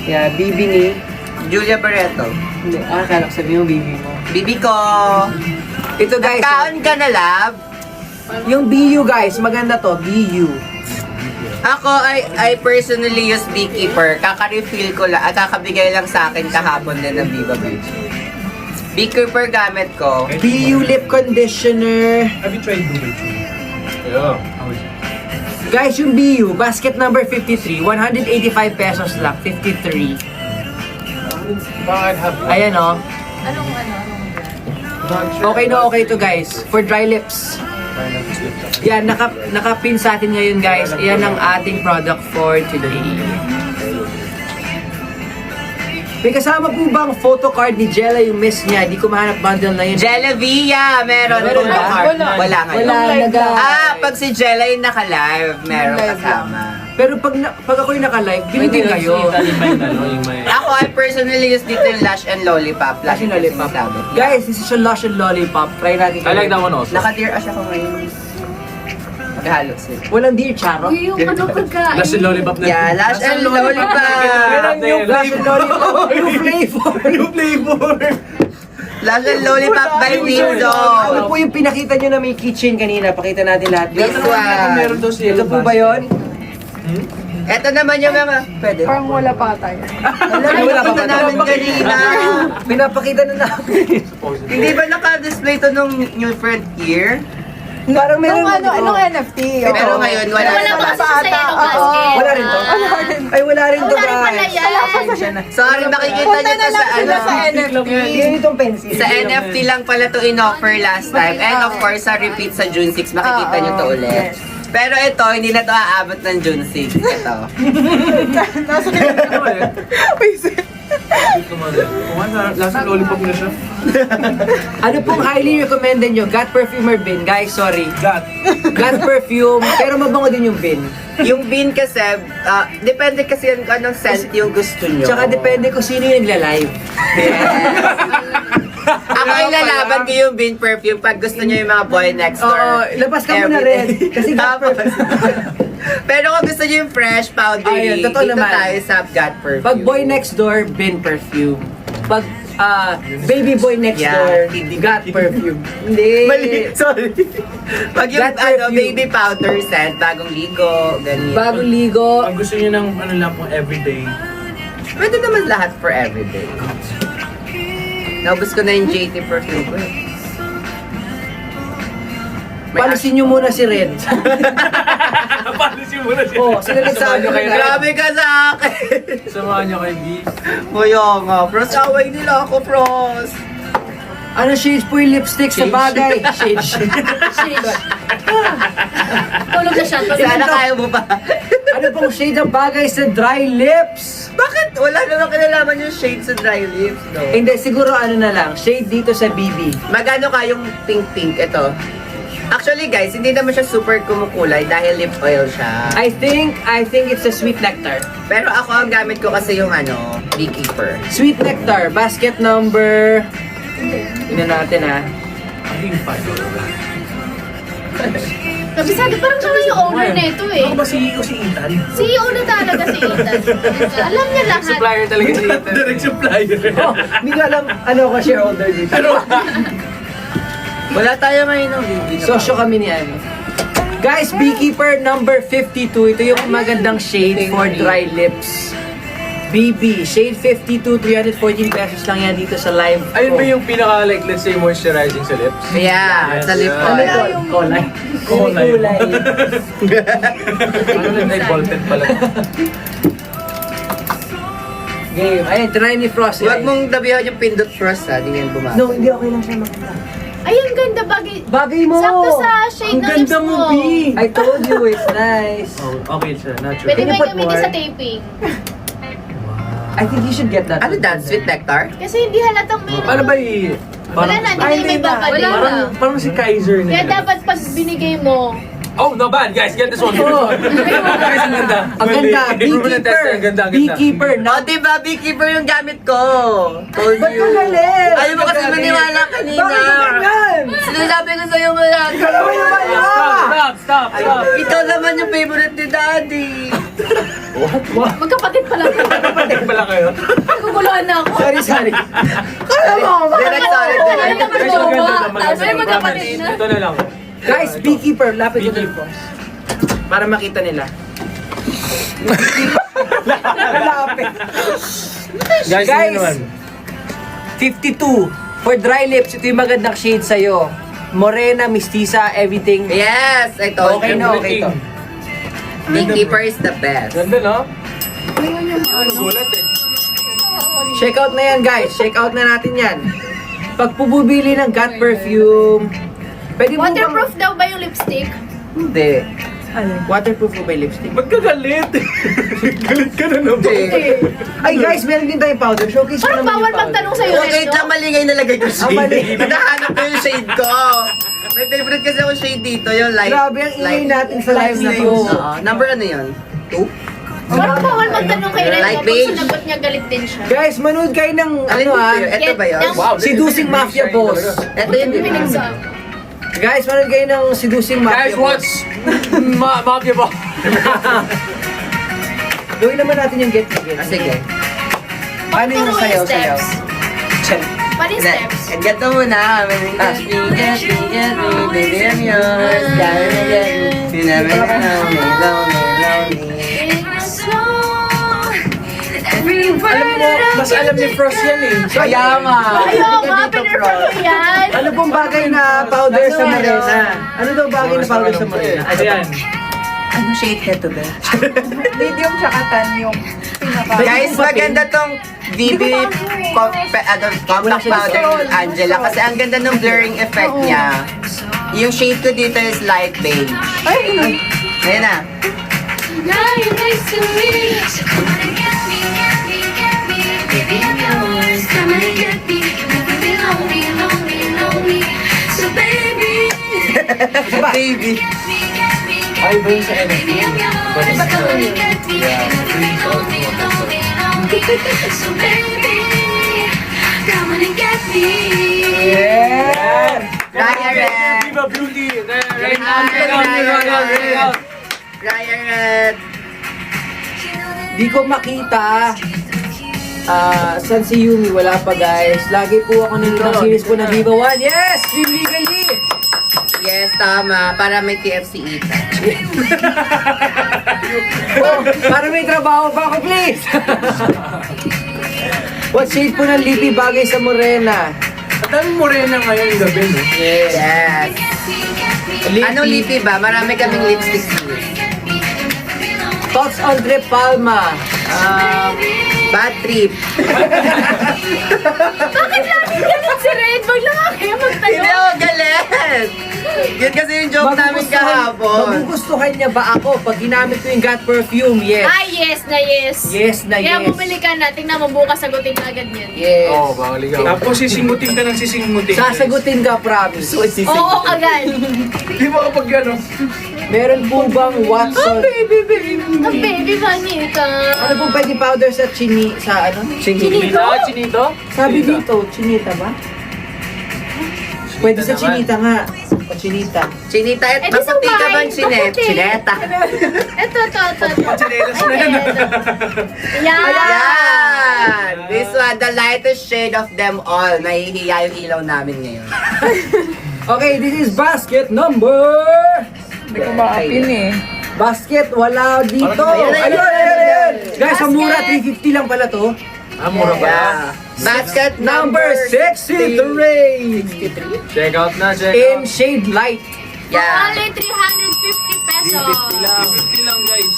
Yeah, BB ni... Julia Barreto. Hindi, akala ko sabi mo BB mo. BB ko! Ito guys, Kaon ka na, love? yung BU guys, maganda to, BU. Ako, I personally use Beekeeper. Kaka-refill ko lang, kakabigay lang sa akin kahapon din ng Viva Beauty. Beekeeper gamit ko. BU lip conditioner. Have you tried Dubai Chew? Yeah. Guys, yung BU, basket number 53, 185 pesos lang, 53. Bakit have Ayan oh. Anong Okay na okay to guys, for dry lips. Yan, nakapin sa atin ngayon guys. Yan ang ating product for today. May kasama po bang photocard ni Jella yung miss niya? Di ko mahanap bundle na yun. Jellavia, meron. Meron ba? Wala ngayon. Wala, Ah, pag si Jella yung naka-live, meron kasama. Pero pag ako'y naka-live, binitin kayo. Ako, I personally use dito yung Lush and Lollipop. Lush and Lollipop. Sabi. Guys, this is a Lush and Lollipop. Try natin. I like that one also. Naka-dear ash ako ngayon. Maghalo sila. Walang dear charo. Uy, yung ano pagkain. Last lollipop na. Yeah, Lush and Lollipop. Yung Lush and Lollipop. New flavor. New flavor. Lush and Lollipop by Window. Ano po yung pinakita nyo na may kitchen kanina? Pakita natin lahat. This one. Meron daw siya. Ito po ba yun? Ito naman yung mga... Pwede. Parang wala pa tayo. Wala pa ba namin kanina. Pinapakita na namin. Hindi ba naka-display to nung new frontier? Parang meron. Anong NFT? Pero ngayon, wala Wala na pa ba? kasi sa yellow basket. Wala rin to? Ay, wala rin to, Wala rin pala guys. yan. Sorry, makikita nyo to sa ano. Yan itong pencil. Sa NFT lang pala to in-offer last time. And of course, sa repeat sa June 6, makikita nyo to ulit. Pero ito, hindi na to aabot ng June 6. Ito. Last lollipop na siya. Ano pong highly recommended nyo? Got perfume or bin? Guys, sorry. God. Got perfume, pero mabango din yung bin. Yung bean kasi, depende kasi kung anong scent yung gusto nyo. Tsaka depende kung sino yung nagla-live. Ako yung lalaban ko yung bean perfume pag gusto nyo yung mga boy next door. Oo, labas ka muna rin. Kasi got Tapos, perfume. pero kung gusto nyo yung fresh, powdery, Ayun, totoo dito naman. tayo sa got perfume. Pag boy next door, bin perfume. Pag baby boy next Yeah, door, hindi. got perfume. Hindi. Mali, sorry. Pag yung Got perfume. baby powder scent, bagong ligo, ganyan. Bagong ligo. Ang gusto niyo ng ano lang po everyday. Pwede naman lahat for everyday. Naubos ko na yung JT perfume ko. Palisin nyo muna si Red. Policy muna siya. Oh, sino nagsabi kayo? na? Grabe ka sa akin! Samahan niyo kay Beef. Kaya nga, Pros, away nila ako, Pros. Ano shades po yung lipstick sa bagay? Shades. Tulog na siya. Sana kaya mo ba? Ano pong shade ang bagay sa dry lips? Bakit? Wala naman kinalaman yung shade sa dry lips, no? Hindi, siguro ano na lang, shade dito sa BB. Magano kayong pink-pink ito? Actually guys, hindi naman siya super kumukulay dahil lip oil siya. I think it's a sweet nectar. Pero ako ang gamit ko kasi yung ano, Beekeeper. Sweet nectar, basket number... Ina natin ha. I think 5. Kabisado, parang siya yung owner na ito eh. Ako ba CEO si Ethan? CEO na talaga si Ethan. Alam niya lahat. Supplier talaga si Ethan. Direct supplier. Oh, hindi ko alam ano ako shareholder dito. Wala tayo ngayon ng video. Sosyo kami ni ano. Guys, Beekeeper number 52. Ito yung magandang shade for dry lips. BB, shade 52, 314 pesos lang yan dito sa live. Ayun ba yung pinaka like let's say moisturizing sa lips? Yeah, Yes, sa lip yeah. Ano oil. ito? Kulay. Kulay. Kulay. Ano lang ay bolted pala. Game. Ayun, try ni Frost. Huwag mong dabihan yung pindot frost ha, di yan bumaba. No, hindi okay lang siya makita. Ay, ang ganda bagay. Bagay mo! Sakto sa shade ng lips mo. I told you, it's nice. Oh, okay siya, natural. Pwede Can you mo put gamitin more? sa taping. I think you should get that. Ano that? Sweet nectar? Kasi hindi halatang meron. Paano ba i... Wala na, hindi na yung may babalik. Parang si Kaiser na. Kaya dapat pag binigay mo, Oh, no bad guys, get this one. Oh. Guys, ang ganda. Ang ganda, Improvement test, Beekeeper. ang ganda, ang ganda. Beekeeper, O, no? diba, Beekeeper yung gamit ko. Told Ba't you. ka galit? Ayaw mo kasi maniwala kanina. Bakit ka ganyan? Sinasabi ko sa'yo wala. Ano naman yan? Stop. Ikaw naman yung favorite ni Daddy. magkapatid pala. Kapatid pala kayo. Naguguluhan na ako. Sorry. Kala mo, Direct solid, Ay, direct. naguguluhan. Tapos ay magkapatid na. Ito na lang. Guys, Beekeeper, lapit ko Beekeeper. dito. Para makita nila. Lapit. Guys, Guys, ano naman? 52. For dry lips, ito yung magandang shade sa'yo. Morena, mestiza, everything. Yes, I told Okay you. na, okay to. Beekeeper is the best. Ganda, no? Ano, gulat eh. Check out na yan, guys. Check out na natin yan. Pag pububili ng Got Perfume, pwede mo Waterproof daw ba yung lipstick? Hindi. Waterproof mo ba yung lipstick? Ba't ka galit? Galit ka na naman. Ay guys, meron din tayong powder. Showcase ko Parang naman bawal yung powder. magtanong sa'yo, Oh, wait lang, mali ngayon nalagay ko Ah, mali. shade. Hinahanap ko yung shade ko. May favorite kasi ako shade dito, yung light. Grabe ang ingay light- natin sa live na to. Oo. Number ano yun? 2? Parang bawal magtanong kay Ren. Like Kapag beige. sinagot niya, galit din siya. Guys, manood kayo ng Alin ano ah. ito ba yun? Wow, Seducing Mafia Boss. Ito yun, di ba? Guys, manood kayo ng Seducing Mafia Guys, Boss. watch Mafia Boss. Gawin naman natin yung get together. Ah, sige. Paano yung sayaw-sayaw? Paano yung steps? And get mo muna. Touch me, get me, baby, I'm yours. Gotta get me. You never know me, lonely. Mas alam ni Frost yan eh. Kaya nga. Ayaw nga, pinirpan ko yan. Ano pong bagay na powder sa morena? Ano daw bagay na powder sa morena? Ano yan? Ano shade ka to, be? Medium tsaka tan yung pinaka... Guys, maganda tong BB compact powder ni Angela kasi ang ganda ng blurring effect niya. Yung shade ko dito is light beige. Ay, Ayan na. Baby. Ay, ba yun sa NFT? Raya Red. Viva Beauty! Raya Red. Di ko makita. San si Yumi? Wala pa guys. Lagi po ako ng series po na Viva 1. Yes! Stream legally! Yes, tama. Para may TFC ita. Oh, para may trabaho pa ako, please! What shade po ng lippy bagay sa morena? Ang daming morena ngayong gabi, no? Yes. Anong lippy ba? Marami kaming lipstick here. Thoughts on Trip Palma. Bad trip. Bakit lagi ganun si Ren? Wag lang nga kayo Hindi magtanong. ako galit. Yun kasi yung joke namin kahapon. Magugustuhan niya ba ako pag ginamit ko yung Got Perfume? Yes. Ay, yes na yes. Yes na Kaya yes. bumili ka na. Tingnan mo bukas sagutin ka agad yan. Yes. Oo, baka ligaw. Tapos sisingutin ka ng sisingutin. Sasagutin ka, promise. Oo, agad. Di ba kapag gano'n? Meron po bang Watson? Ang baby manita. Ano pong pwede powder sa sa ano? Chinito? Chinito? Sabi dito, chinita ba? Pwede sa chinita nga. O chinita. Chinita, Eh, di maputi ka sumay. bang chinet? Maputi. Chineta. Ito. Chinelas na yan. Yan. Ayan! This one, the lightest shade of them all. Nahihiya yung ilaw namin ngayon. Okay, this is basket number... hindi ko makapin eh. Basket, wala dito. Ayun, ayun, Ayun. Guys, ang mura, Basket. 350 lang pala to. Ah, mura ba? Yeah. Basket Number 63. Check out na, check In out. shade light. Yeah. Only 350 pesos. 50 lang, guys.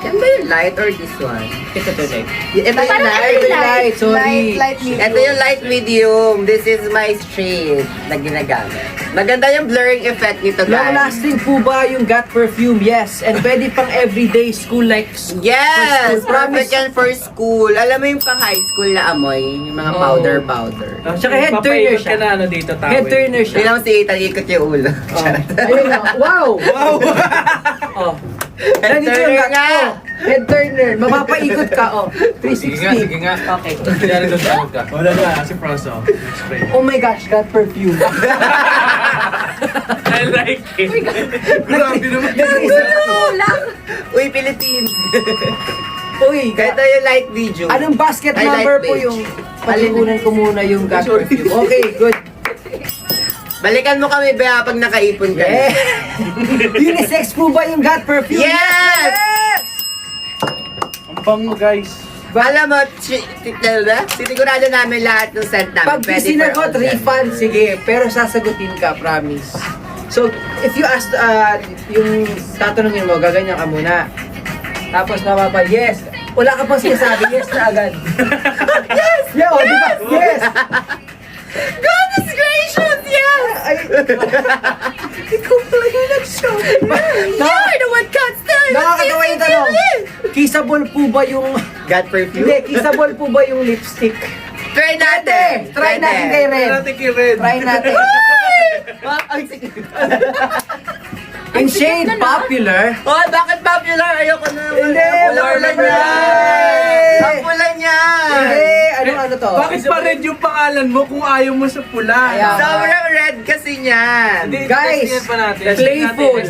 Yan ba yung light or this one? Ito to light. Ito yung Parang light. Ito yung light, sorry. Light medium. Ito yung light medium. This is my shade na ginagamit. Maganda yung blurring effect nito, Long guys. lasting po ba yung Got Perfume? Yes. And pwede pang everyday school like Yes! For school, promise. Perfect yan for school. Alam mo yung pang high school na amoy? Yung mga Oo. powder. Tsaka head turner siya. ka na ano dito, tawid. Head turner siya. Bilang si Ethan, ikot yung ulo. Oh. Ayun nga. Wow! Wow! Oh. Head Nandito yung turner gat nga. ko. Head turner. Mapapaikot ka. Oh. 360. Sige nga. Okay. Diyan doon sa ka. Wala na, si Franzo. Spray. Oh my gosh, Got Perfume. I like it. Grabe naman. Uy, Philippines! Uy, Ito yung light medium. anong basket I like number po beige. yung pagkukunan ko muna yung Got Perfume? Okay, good. Balikan mo kami, Bea, pag nakaipon ka. Yeah. Unisex po ba yung Got Perfume? Yes! Ang bango, guys. Alam mo, sinigurado namin lahat ng scent namin. Pag Pwede sinagot, for all scent. refund, sige. Pero sasagutin ka, promise. So, if you ask, yung tatanungin mo, gaganyan ka muna. Tapos mapapa, yes. Wala ka pang sinasabi, yes na agad. Yes! Yeah, oh, di ba? Yes! Goodness gracious, yes! Ay, ikaw pala yung nag-show. You're the one can't stand it. Nakakatawa yung tanong. Kissable po ba yung... Got perfume? Hindi, kissable po ba yung lipstick? Try natin! Try natin kay Ren. Natin kay Red. Try natin. Ay, sige. In shade popular. Oh, bakit popular? Ayoko na. Hindi, Pula niya. Ang pula niya. Ano to? Bakit pa red yung pangalan mo kung ayaw mo sa pula? Ayan. Sobrang red kasi niyan. Guys, playful.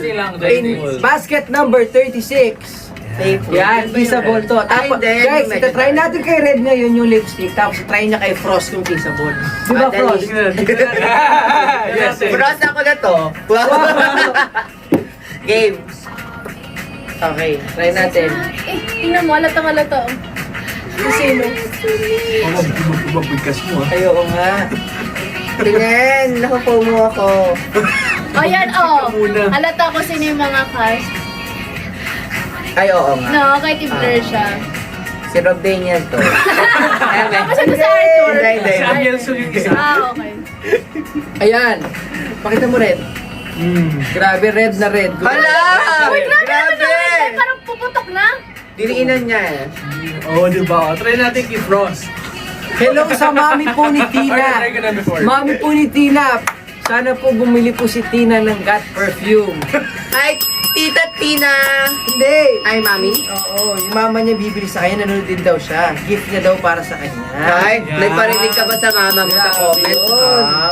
In basket number 36. Playful. Yan, kissable to. Ay, Tapos, hindi, guys, medyo try natin kay Red ngayon yung lipstick. Tapos try niya kay Frost yung kissable. Di ba, Ah, dali. Frost? Yes, Frost ako na to. Game. Okay, try natin. Tingnan mo, halata. Sino? Mabigkas mo. Ayoko nga. Tingnan, nakapomo ako. O yan, halata ko sino yung mga cast. Ay, oo nga. No, kahit i-blur siya. Si Rob Daniel to. Masyado sa Arthur. Hindi. Si Amielson yung isa. Okay. Ayan. Pakita mo Red. Grabe, red na red. Hala! Grabe! Parang puputok na. Diliinan niya eh. Oo, di ba? Try natin kay Frost. Hello sa mami po ni Tina. Try ko na before. Mami po ni Tina. Sana po bumili po si Tina ng Got Perfume. Ay, Tita Tina! Hindi. Ay, Mami? Oo, yung mama niya bibili sa kanya, nanonood din daw siya. Gift niya daw para sa kanya. Ay, nagparinig ka ba sa mama mo sa comments? Yun. Ha?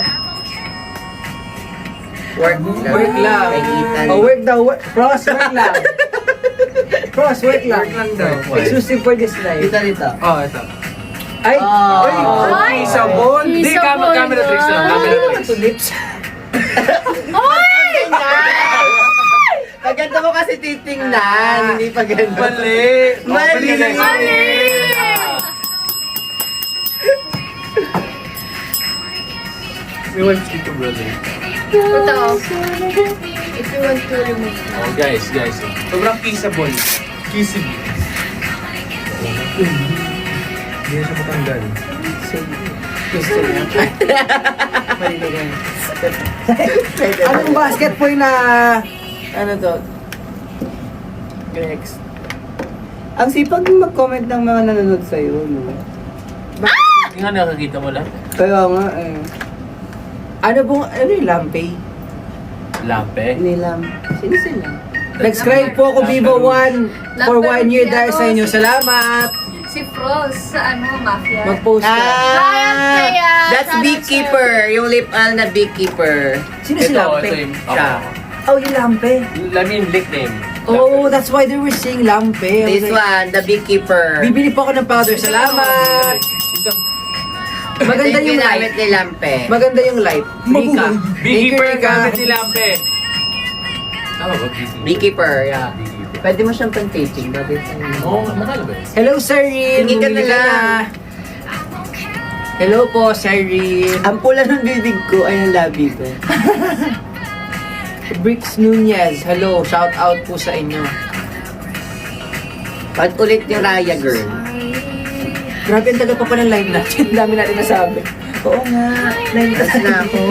Work lang. Work lang. Kay Ethan. Oh, work daw. Cross, work lang. Cross, work lang. Work lang daw. Exclusive for this live. Dito. Oh, ito. Ay! Ay! Isabon! Hindi, Isabon camera tricks lang. na. Camera Ano naman tricks. to lips? Paganda mo kasi titingnan, hindi pa ganun. Mali! Mali! We want to to brother. Ito. If you want to remove. Oh, guys. Sobrang kissable. Kissable. Hindi na siya matanggal. Gusto niya. Maliligan. Anong basket po yung na... Ano to? Next. Ang sipag mo mag-comment ng mga nanonood sa'yo, no? Hindi nga nakakita mo lang. Kaya nga eh. Ano yung lampay? Lampe. Nilam. Sino sila? Nag-subscribe po ako Vivo 1 for 1 year dahil sa inyo. Salamat! Si Frost sa Mafia. Mag-post ka. That's Beekeeper. Yung lip oil na Beekeeper. Sino si Lampe? Siya. Oh, yung Lampe. I mean, nickname. Oh, that's why they were saying Lampe. I was This like, one, the Beekeeper. bibili po ako ng powder. Salamat! Maganda Ito yung ginamit light. ni Lampe. Maganda yung light. Rika. Beekeeper Rika. gamit ni Lampe. Tama ba? Beekeeper, yeah. Pwede mo siyang pang-taping. Bakit? Oo, makala ba? Hello, Sir Rin. Hingi ka Bumili na ka lang. Hello po, Sir Rin. Ang pula ng bibig ko ay ang labi ko. Bricks Nunez. Hello, shout out po sa inyo. At ulit yung Raya Girl. Grabe, ang tagal pa pa ng live natin. Ang dami natin nasabi. Oo nga. Tapos na ako.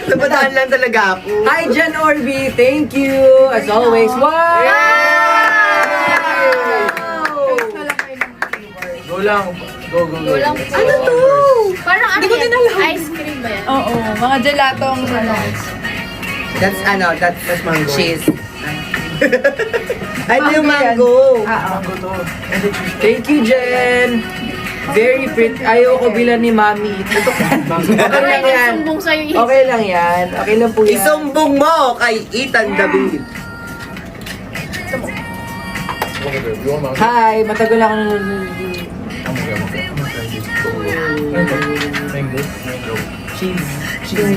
Nabataan lang talaga ako. Hi, Jan Orby. Thank you. As always. Wow! Go lang. Go. Walang Ano to? Parang ano Hindi ko yan? din alam. Ice cream ba yan? Oo, mga gelatong ano. That's mango. cheese. Ay, ito yung mango. Mango to. Thank you, Jen. Very pretty. Ayoko bilan ni Mami. Okay lang yan. Sumbong sa'yo is. Okay lang yan. Okay lang po yan. Isumbong mo kay Ethan David. Hi, matagal ako cheese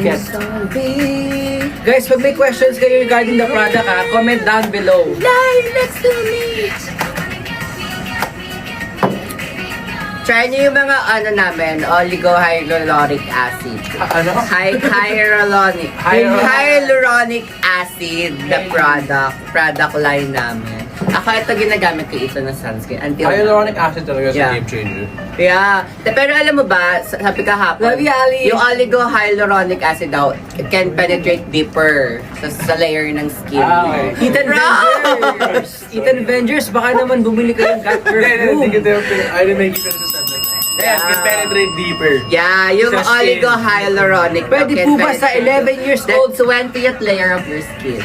get. Guys, pag may questions kayo regarding the product, comment down below. Try niyo yung mga namin, oligohyaluronic acid. Ano? Hyaluronic acid na product line namin. Ako ito ginagamit ko ito na sunscreen. Until Hyaluronic acid talaga sa Yeah. game changer. Yeah. Pero alam mo ba, sabi kahapon, Love you, Ali. yung oligohyaluronic acid daw can penetrate deeper sa layer ng skin. Okay. Ethan Vengers! Ethan Vengers, baka naman bumili kayo ng Got Hindi Perfume. kita yung I didn't make it sa standard. Yes, can penetrate deeper. Yeah, yung Sa skin. oligohyaluronic. Pwede can po ba sa penetrate 11 years the old? 20th layer of your skin?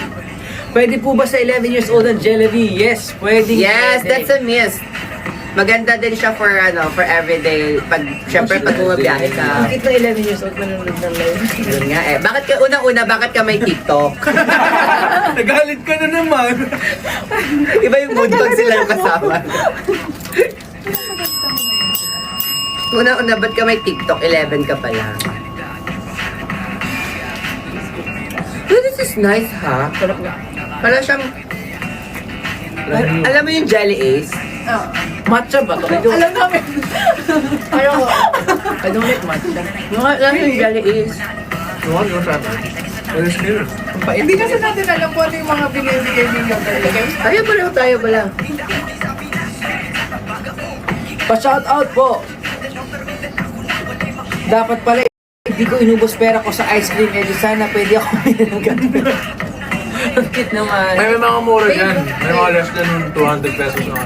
Pwede po ba sa 11 years old ang Jelly? Yes, pwede. Yes, that's a mist. Maganda din siya for everyday. Syempre, pag bumabiyahe ka. Bakit na 11 years old manunod ng live? Yun nga eh. Bakit ka may TikTok? Nagalit ka na naman. Iba yung mood pag sila yung kasama. Una-una, ba't ka may TikTok? 11 ka pa lang. Oh, this is nice, ha? Para siyang... Alam mo yung Jelly Ace? Matcha ba? Alam namin. I don't like matcha. Alam mo yung Jelly Ace? Ano skin? Hindi kasi natin alam kung ano yung mga binibigay ninyo. Tayo pala. Pa-shout out po. Dapat pala hindi ko inubos pera ko sa ice cream. Eh, di sana pwede ako ng ganun. Ang cute naman. May mga mura dyan. May mga less than 200 pesos na.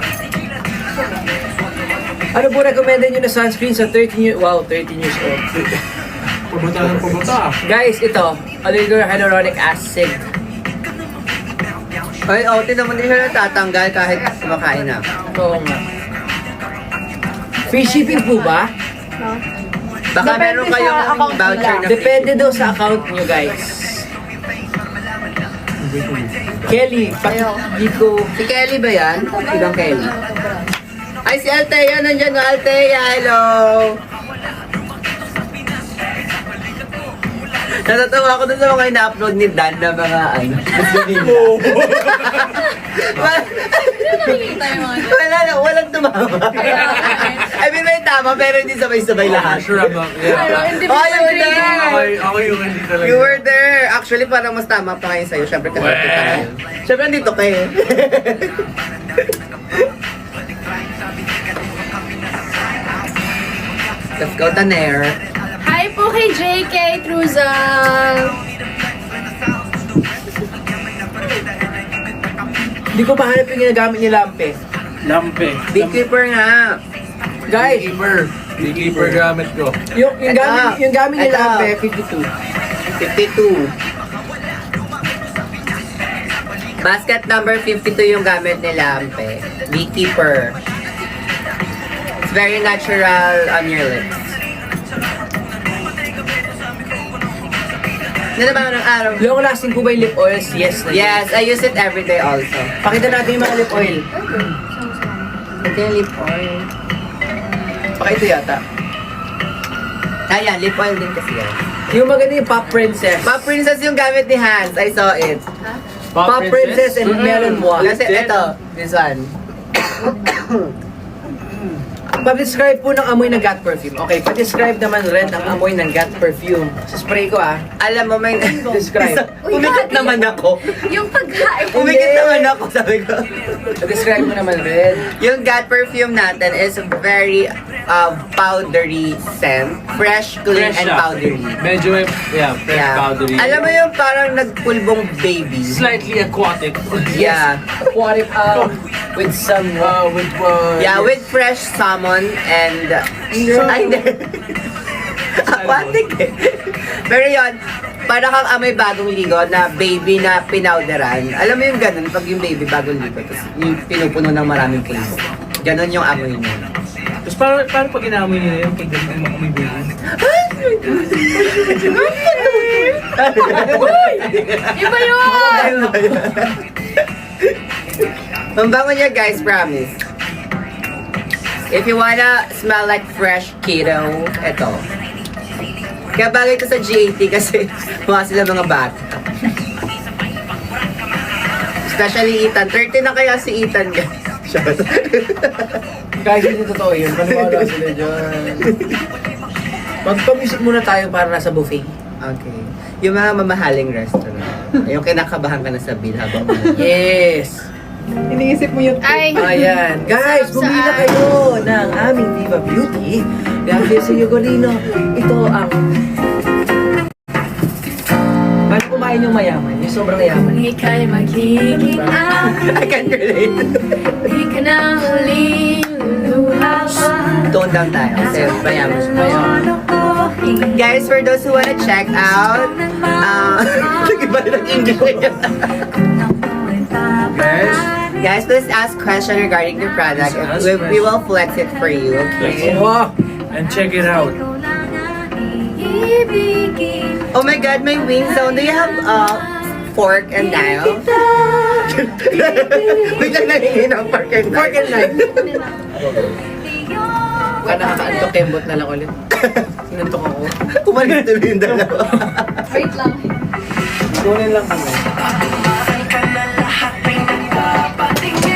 Ano po recommended nyo na sunscreen sa 13 years? Wow, 13 years old. Pumunta ng pumunta. Guys, ito. Hyaluronic acid. Ay, tinan mo din siya natatanggal kahit kumakain na. Oo nga. Free shipping po ba? Baka Depende meron sa kayong account voucher nila. na Depende daw sa account nyo, guys. Kelly, hindi ko... Si Kelly ba yan? Ibang Kelly. Ay, si Althea nandyan na. Althea, hello! Natatawa ako dun sa mga ina-upload ni Dan na mga ano. Walang tumama. I mean, may tama pero hindi sabay-sabay lahat. Sure, I'm not. Yeah. Hindi Oh, you were there! Ako yung hindi talaga. You were there! Actually, parang mas tama pa kayo sa'yo. Siyempre, kasi kita ngayon. Siyempre, nandito kayo. Let's go, Taner. Hi po kay JK Truzal. Hindi ko mahanap yung ginagamit ni Lampe. Lampe. Beekeeper nga. Guys, Beekeeper gamit ko. yung Ito. gamit ni Ito. Lampe, 52. 52. Basket number 52 yung gamit ni Lampe. Beekeeper. It's very natural on your lips. Ano ba ng araw? Long lasting po ba yung lip oils? Yes. Yes, I use it every day also. Pakita natin yung mga lip oil. Ito yung lip oil. Pakita yata. Ayan, lip oil din kasi yan. Yung maganda yung Pop Princess. Pop Princess yung gamit ni Hans. I saw it. Pop Princess and Melon Moi. Kasi ito, this one. Pa-describe po ng amoy ng Gat perfume. Okay, pa-describe naman rin ang amoy ng Gat perfume. Sa spray ko Alam mo, may... Describe. Umikit naman ako. Yung pagkain. Umikit naman ako, sabi ko. Pa-describe mo naman rin. Yung Gat perfume natin is very powdery scent. Fresh, clean, Fresh and siya. powdery. Medyo may, fresh powdery. Alam mo yung parang nagpulbong baby. Slightly aquatic. Yeah. Aquatic with some... Yeah, with fresh salmon and... Ay, hindi. Aquatic eh. Pero yun, parang kang amoy bagong ligo na baby na pinawderan. Alam mo yung ganun, pag yung baby bagong ligo, tapos yung pinupuno ng maraming klimo. Ganun yung amoy niya. Tapos paano pag inamoy nila yung pag ganun mo may baby? Iba yun! Mambango niya guys, promise. If you wanna smell like fresh keto, eto. Kaya bagay ito sa GAT kasi mukha sila mga bata. Especially Ethan. 30 na kaya si Ethan guys. Guys, hindi totoo yun. Paniwala sila dyan. Magpa-music muna tayo para nasa buffet. Okay. Yung mga mamahaling restaurant. Yung kinakabahan ka na sa bill habang Yes! Iniisip mo yung Ay, Ayan. Guys, bumili na kayo ng aming Viva Beauty. Dahil sa Yugolino, ito ang... Paano kumain yung mayaman? Yung sobrang yaman. Ika'y magiging I can relate. Di ka na uli luluha pa. tone down tayo. Kasi mayaman siya. Guys, for those who wanna check out, iba ng English. Guys, please ask question regarding the product. We will flex it for you, okay? Wow! And check it out. Oh my God, my wing zone. Do you have fork and knife? Biglang nangingin ng fork and knife. Fork and knife. Nakakaantok, kembot na lang ulit. Sinantok ako. Umalis tuloy yung dalawa. Wait lang. Kunin lang kami.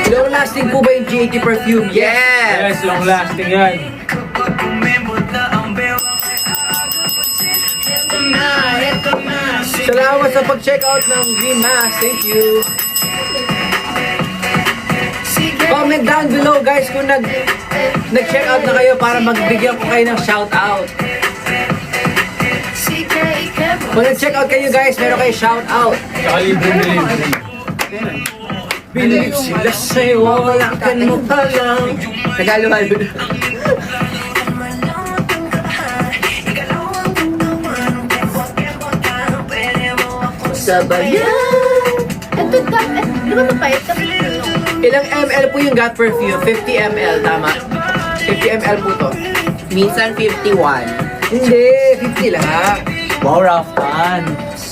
Long lasting po ba yung GAT perfume? Yes! Yes, long lasting yan. Salamat sa pag-check out ng Green Mask. Thank you. Comment down below guys kung nag-check out na kayo para magbigyan ko kayo ng shout out. Kung nag-check out kayo guys, meron kayo shout out. Saka libre na libre. Bilib sila sa'yo, wala ka mo pa lang. Nagalo-halo na. Sabayan. Ito, di ba mapait? Ilang ml po yung GAT perfume? 50 ml, tama? 50 ml po to. Minsan 51. Hindi, 50 lang. Wow, rough fan.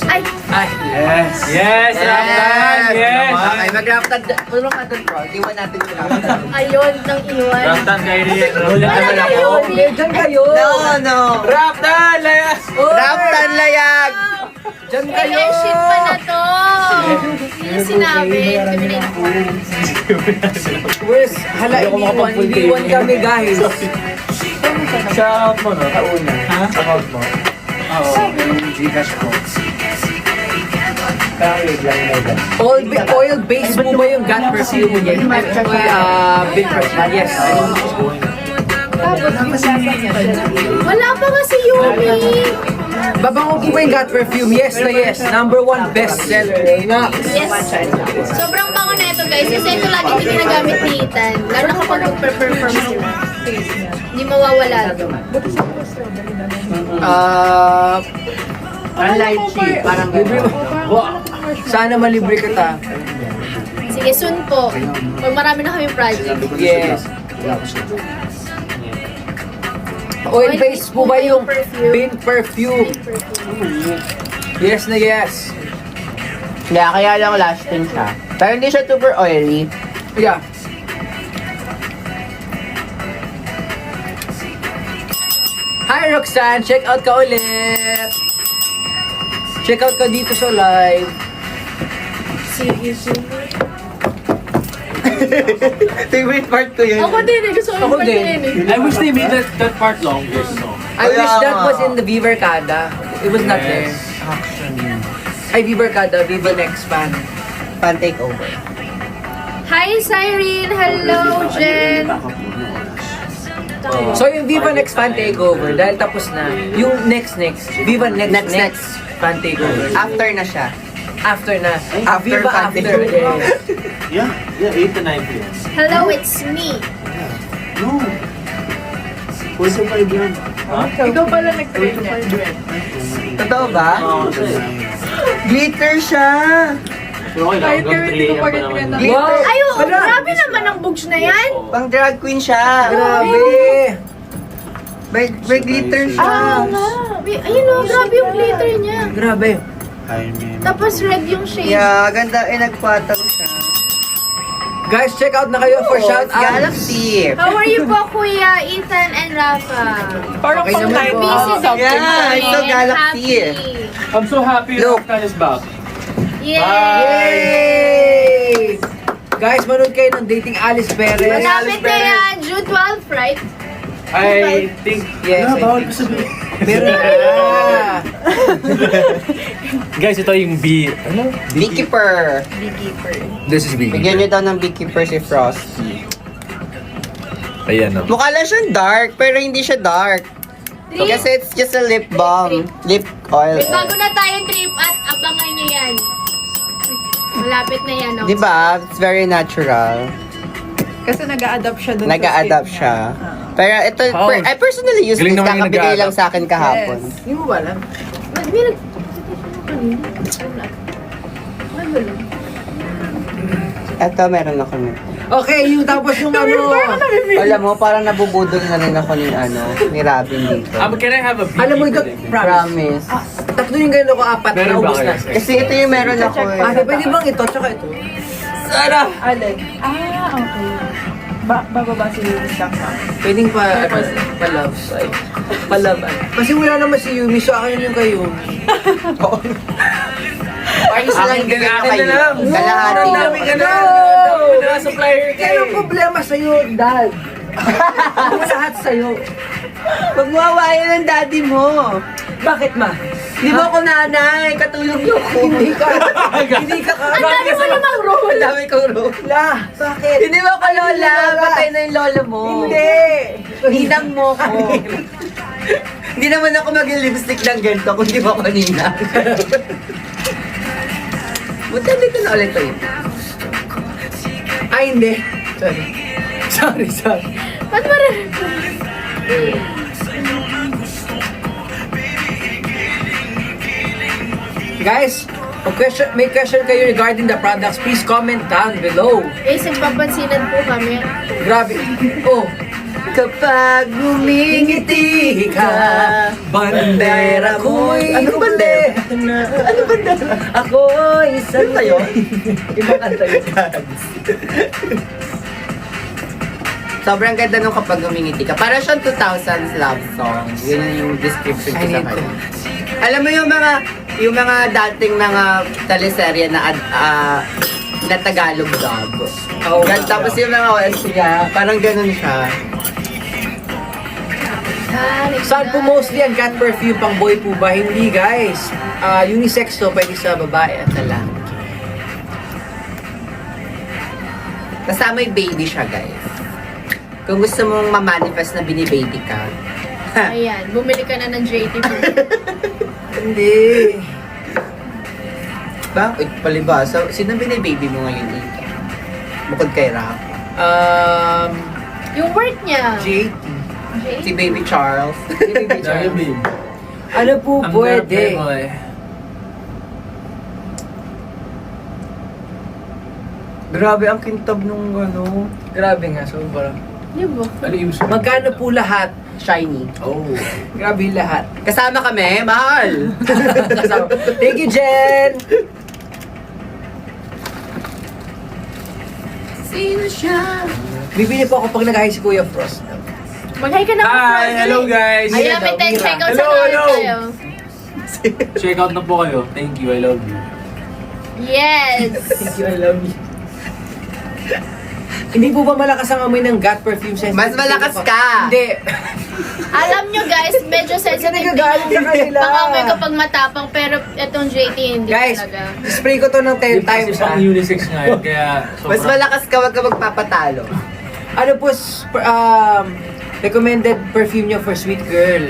Ay, Ay, Yes! Yes, rough fan! Yes! Okay, mag-raftan. Tulong natin, bro. Iwan natin yung raftan. ayun, nang iwan. Rough fan kayo rin. Wala Wala naman kayo. ako. dyan kayo. No! Raftan! Layas! Raftan layag! Dyan kayo. Relationship pa na to. Hindi niya sinabi. Kami na Wes, hala, iniwan kami guys. Sa out mo, no? Sa una. Ha? Sa out mo. Oo. Gcash ko. Oil base po ba yung GAT perfume niya? Bin perfume, yes. Wala pa nga si Yumi. Babango po ba yung GAT perfume? Yes na yes. Number 1 bestseller. Yes. Sobrang bango na ito guys. Kasi ito lagi din ginagamit ni Ethan. Lalo na kapag mag-perform sila. Hindi mawawala. Lychee, parang libre mo. Sana malibre ka ta. Sige, soon po. Pag marami na kami project. Yes. Oil base po ba yung bin perfume? Yes na yes. Kaya lang lasting siya. Pero hindi siya super oily. Yeah. Hi Roxanne, check out ka ulit. Check out ka dito sa live. Favorite part ko yun. Ako din eh. Gusto ko Ako yung din. din eh. I wish they made that part longer, no? I wish Kaya that nga. was in the Viva Arcada. It was not there. Ay, Viva Arcada, Viva Next Fan. Fan takeover. Hi, Cyrene. Hello, Jen. So yung Viva Next Fan Takeover, dahil tapos na, yung next, Viva Next Next. Fan Takeover. After na siya. After na. After Viva Fan after. Takeover. Yes. Yeah, 8 to 9 p.m. Hello, it's me. No. 45 yan. Ikaw pala nag-train niya. Totoo ba? Oo, Glitter siya! Pero okay lang, Kahit hanggang hindi 3 ko a.m. pa pa rin naman. ganun. Glitter! Ay, oh, grabe naman ang bugs na yan. Pang drag queen siya! Grabe! May glitter siya! Nga. Ayun oh, grabe yung glitter niya. Grabe. I mean, Tapos red yung shade. Yeah, ganda. Nagpatang siya. Guys, check out na kayo for shout out. Galaxy! How are you po, Kuya Ethan and Rafa? Parang Okay pang naman 9 po. minutes something. Yeah, it's so And Galaxy. happy. I'm so happy Look. Raftan is back. Yay! Yay! Guys, manood kayo ng Dating Alice Perez. Malapit na yan, June 12, right? I think, Yes, I bawal think. pa sabihin. Meron na. guys, ito yung B. Ano? Beekeeper! This is me. Bigyan nyo daw ng beekeeper si Frosty. Ayan o. Mukha lang siyang dark, pero hindi siya dark. Kasi it's just a lip balm. Lip oil. May bago na tayong trip at abangan nyo yan. Malapit na yan, oh. Diba? It's very natural. Kasi nag-a-adapt siya dun Nag-a-adapt sa skin siya. niya. Pero ito, Oh. I personally use Galing this. naman yung Kakabigay nag-aaral. lang sa akin kahapon. Hindi mo ba alam? May nag... Ano ba lang? Ito, meron ako na. Okay, yung tapos yung ano. Alam mo, parang nabubudol na rin ako ni Robin dito. Can I have a beauty Alam mo ito, predicament? Promise. Tatlo yung ganito ko, apat, Meron ba naubos kayo? na. Kasi ito yung meron ako eh. Ate, pwede bang ito, tsaka ito? Sarap! Alin? Okay. Bababa si Shaka. Pwedeng pa-love. Ay, palaban. Kasi wala naman si Yumi, so akin yung kay Yumi. Paris lang Akin din, bigay ko akin kayo. na lang. Kalahati Ang lang. dami ka na. Na supplier ka Kaya ang problema sa'yo, Dad. Lahat sa'yo. Huwag mo awayan ng daddy mo. Bakit, ma? Di ba ako nanay? Katulog niyo ko. Hindi ka. Hindi ka ka. Ang dami mo namang role. Ang dami kong role. La, bakit? Hindi mo ako lola. Patay na yung lola mo. Hindi. Ninang mo ko. Hindi naman ako mag-lipstick ng ganito kung di mo ako ninang. Buta dito na ulit tayo. Ay, hindi. Sorry. Ba't ba rin? Guys, may question kayo regarding the products, please comment down below. Guys, nagpapansinan po kami. Grabe. Oh, Kapag humingiti ka, bandera ko'y Ano bandera? Ano bandera? Ako'y isang tayo. Ibang kanta yun. Sobrang ganda nung kapag humingiti ka. Para siyang 2000s love song. Yun yung description ko sa kanya. Alam mo yung mga dating mga teleserye na na Tagalog dub. Oh, Tapos yung mga OST niya, parang ganun siya. saan po mostly ang cat perfume pang boy po ba? Hindi, guys. Unisex to, pwede sa babae at lalaki. Basta may baby siya, guys. Kung gusto mong ma-manifest na bini-baby ka, Ayan, bumili ka na ng JT po. Hindi. ba? Uy, palibasa. Sino bini-baby mo ngayon dito? Bukod kay Rap. Yung work niya. JT. Si Baby Charles. Ano po pwede? Grabe, ang kintab nung ano. Grabe nga, sobrang. Di ba? Ano yung Magkano po lahat? Shiny. Oh. Grabe lahat. Kasama kami, mahal. Thank you, Jen! Sino siya? Bibili po ako pag nag-hi si Kuya Frost. Mag-hi ka na po. Hi! Hello guys! Ayan, may 10 check-out sa Hello, ulit hello. tayo. Check out na po kayo. Thank you, I love you. Yes! Thank you, I love you. Hindi po ba malakas ang amoy ng gut perfume sensitive? Mas malakas ka. Hindi. Alam nyo guys, medyo sensitive din nagagalit sa kanila. yung pangamoy kapag matapang, pero itong JT hindi Guys, talaga. spray ko to ng 10 times, Kasi pang unisex nga yun, kaya Mas malakas ka, wag ka magpapatalo. Ano po, recommended perfume nyo for sweet girl?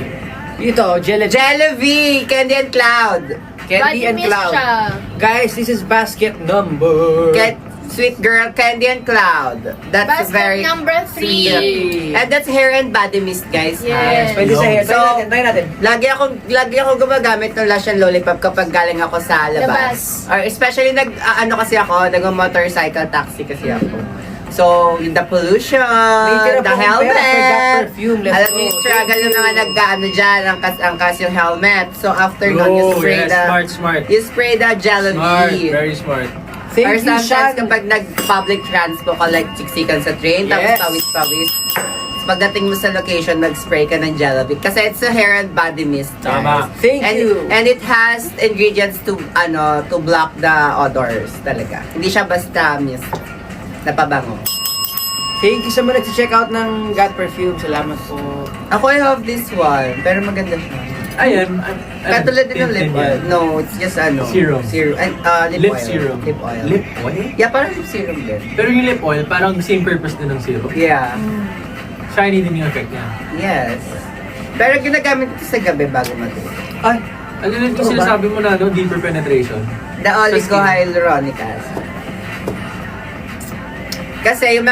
Ito, Jelly. Jellovy, Candy and Cloud. Candy Body and mist Cloud. siya. Guys, this is basket number. Get Sweet Girl, Candy and Cloud. That's Basket very number 3. sweet. And that's hair and body mist, guys. ha? Yes. Pwede sa hair. So, Try natin. Lagi ako gumagamit ng Lush and Lollipop kapag galing ako sa labas. Labas. Or especially nag-motorcycle taxi kasi ako. So, the pollution, May tira the pa akong pera for that helmet. perfume. Let's Alam go. niyo yung struggle ng mga nag-ano dyan, angkas yung helmet. So, after nun, you Oh, spray yes, smart. you spray the Smart, Jellovy. very smart. Thank Or you, sometimes Shan. kapag nag-public transport ka, like siksikan sa train, Yes. tapos pawis-pawis. Tapos pagdating mo sa location, mag-spray ka ng Jellovy. Kasi it's a hair and body mist. guys. Tama. Thank and, you. And it has ingredients to block the odors talaga. Hindi siya basta mist na pabango. Thank you sa mga nag-check out ng gut perfume. Salamat po. Ako, I love this one. Pero maganda siya. Ayan. Katulad din ng lip oil. No, it's just Serum. Serum. Lip Lip oil. serum. Lip oil. Lip oil? Yeah, parang lip serum din. Pero yung lip oil, parang same purpose din ng serum. Yeah. Shiny din yung effect niya. Yes. Pero ginagamit ito sa gabi bago matulog. Ay, Ano yung sinasabi mo na, no? Deeper penetration. The oligohyaluronic acid. Kasi yung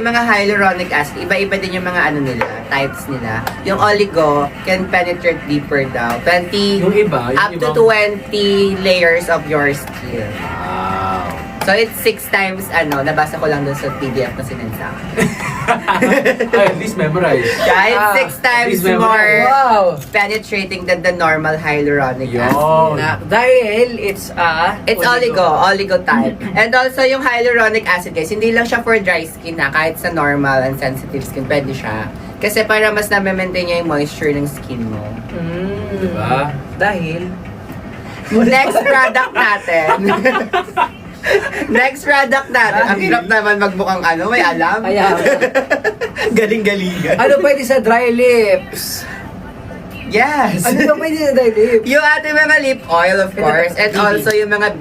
mga hyaluronic acid, iba-iba din yung mga ano nila, types nila. Yung oligo can penetrate deeper daw. 20 Yung iba, up to 20 layers of your skin. Wow. So it's 6 times nabasa ko lang dun sa PDF na sinend sa akin. Ay, at least memorize. Guys, Ah, 6 times please memorize. more Wow! penetrating than the normal hyaluronic acid. Yun. Dahil it's It's oligo type. And also yung hyaluronic acid guys, hindi lang siya for dry skin kahit sa normal and sensitive skin, pwede siya. Kasi para mas na-maintain niya yung moisture ng skin mo. Diba? Dahil... Next product natin. Next product natin. Ang hirap naman magmukhang may alam. Kaya, Galing-galingan. ano pwede sa dry lips? Yes. Ano na pwede sa dry lips? Yung ating mga lip oil, of course, and also yung mga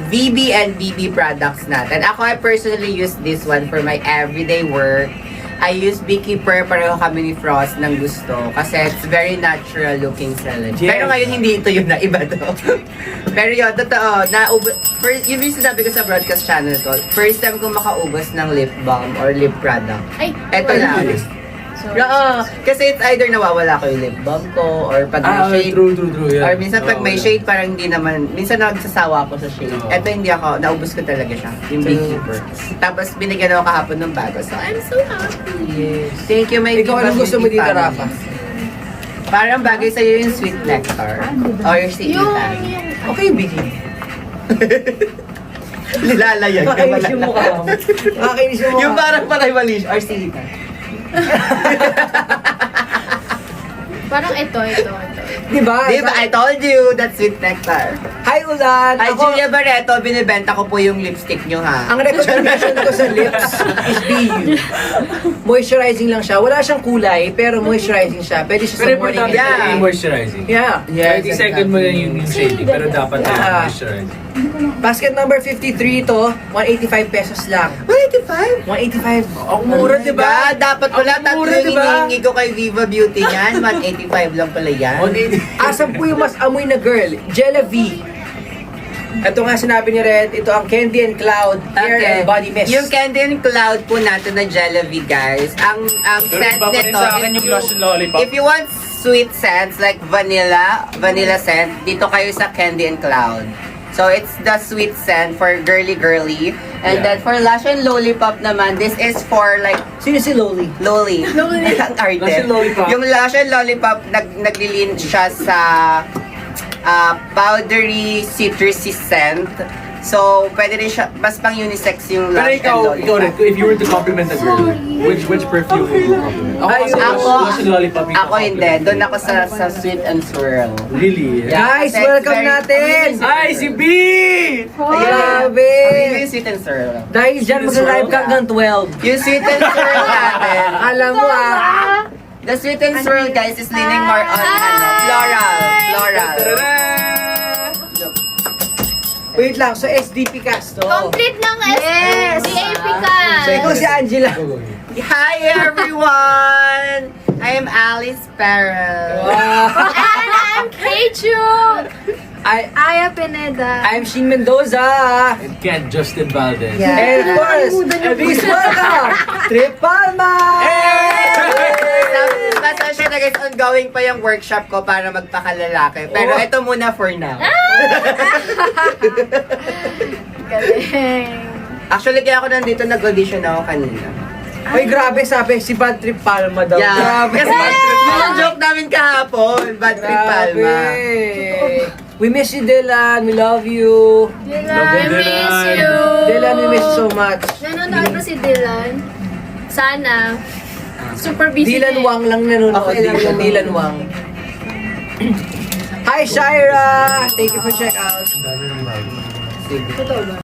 VB and BB products natin. Ako, I personally use this one for my everyday work. I use Beekeeper, pareho kami ni Frost ng gusto. Kasi it's very natural looking sa lips. Yes. Pero ngayon hindi ito yun na iba to. Pero yun, totoo. Yun yung sinabi ko sa broadcast channel ko. First time ko makaubos ng lip balm or lip product. Ay, Eto lang. Oo. Kasi it's either nawawala ko yung lip balm ko or pag may shade. True. Yeah. Or minsan pag may shade, parang hindi naman, minsan nagsasawa ako sa shade. Oo. Eto hindi ako, naubos ko talaga siya, yung Beekeeper. Tapos binigyan ako kahapon ng bago. So I'm so happy. Yes. Thank you, my Ikaw, Viva anong gusto mo Beauty dito, family. Rafa? Parang bagay sa'yo yung sweet nectar. Or seitan. Okay, Biggie. Nilalayag ka Nakakainis yung mukha mo. Nakakainis yung mukha. Yung parang patay mali siya. Or seitan. parang ito. Diba? Diba? I told you, that's sweet nectar. Hi, Ulan! Ay, Ako, Julia Barreto, binibenta ko po yung lipstick nyo ha. ang recommendation ko sa lips is BU. Moisturizing lang siya. Wala siyang kulay, pero moisturizing siya. Pwede siya sa Pero morning. importante Yeah. yung moisturizing. Yeah. 30 second mo lang yung shading, pero dapat Yeah. moisturizing. Basket number 53 to, 185 pesos lang. 185? 185. Ang mura, diba? Dapat wala, Ang tatlo mura, yung diba? hinihingi ko kay Viva Beauty niyan. 185 lang pala yan. Asan po yung mas amoy na girl? Jella V. Ito nga sinabi ni Red, ito ang Candy and Cloud Hair and Body Mist. Yung Candy and Cloud po natin na Jelly guys. Ang Pero scent iba pa rin nito, sa akin yung blush and lollipop. if you want sweet scents like vanilla scent, dito kayo sa Candy and Cloud. So it's the sweet scent for girly. And Yeah. then for Lash and Lollipop naman, this is for like Sino si Loli? Loli. Ang arte. Lash and Lollipop. Yung Lash and Lollipop, naglilin siya sa powdery citrusy scent. So, pwede rin siya, mas pang unisex yung Pero Lash and ikaw Lollipop. rin, if you were to compliment a girl, which perfume would you compliment? Ay, Blush and lollipop. Ako hindi. Doon ako sa Sweet and Swirl. Really? Yeah. Guys, Kasi welcome very- natin! Ay, si B! Grabe! Yung Sweet and Swirl. Dahil dyan mag-live ka hanggang 12. Yung Sweet and Swirl natin. Alam mo The Sweet and Swirl, guys, is leaning more on floral. Wait lang, so SDP cast to. Complete ng DAP ka. So ikaw si Angela. Hi, everyone! I am Alice Farrell. Wow. And I'm Keichu. Aya Pineda. I'm Sheen Mendoza. And Ken Justin Valdez. Yeah. And of course, please welcome, Trip Palma! Pasensya na guys, ongoing pa yung workshop ko para magpakalalaki. Pero Oh. ito muna for now. Galing. Actually, kaya ako nandito, nag-audition ako kanina. Uy, grabe, sabi, si Bad Trip Palma daw. Yeah. Grabe. Kasi yun yung joke namin kahapon. Bad Trip Palma. We miss you, Dylan. We love you. Dylan, I miss you. Dylan, we miss you so much. Nanonood ba si Dylan? Sana. Super busy Dylan eh. Wang lang nanonood. Okay lang dito. yun. Dylan Wang. Hi, Shira! Thank you for check out. Totoo ba?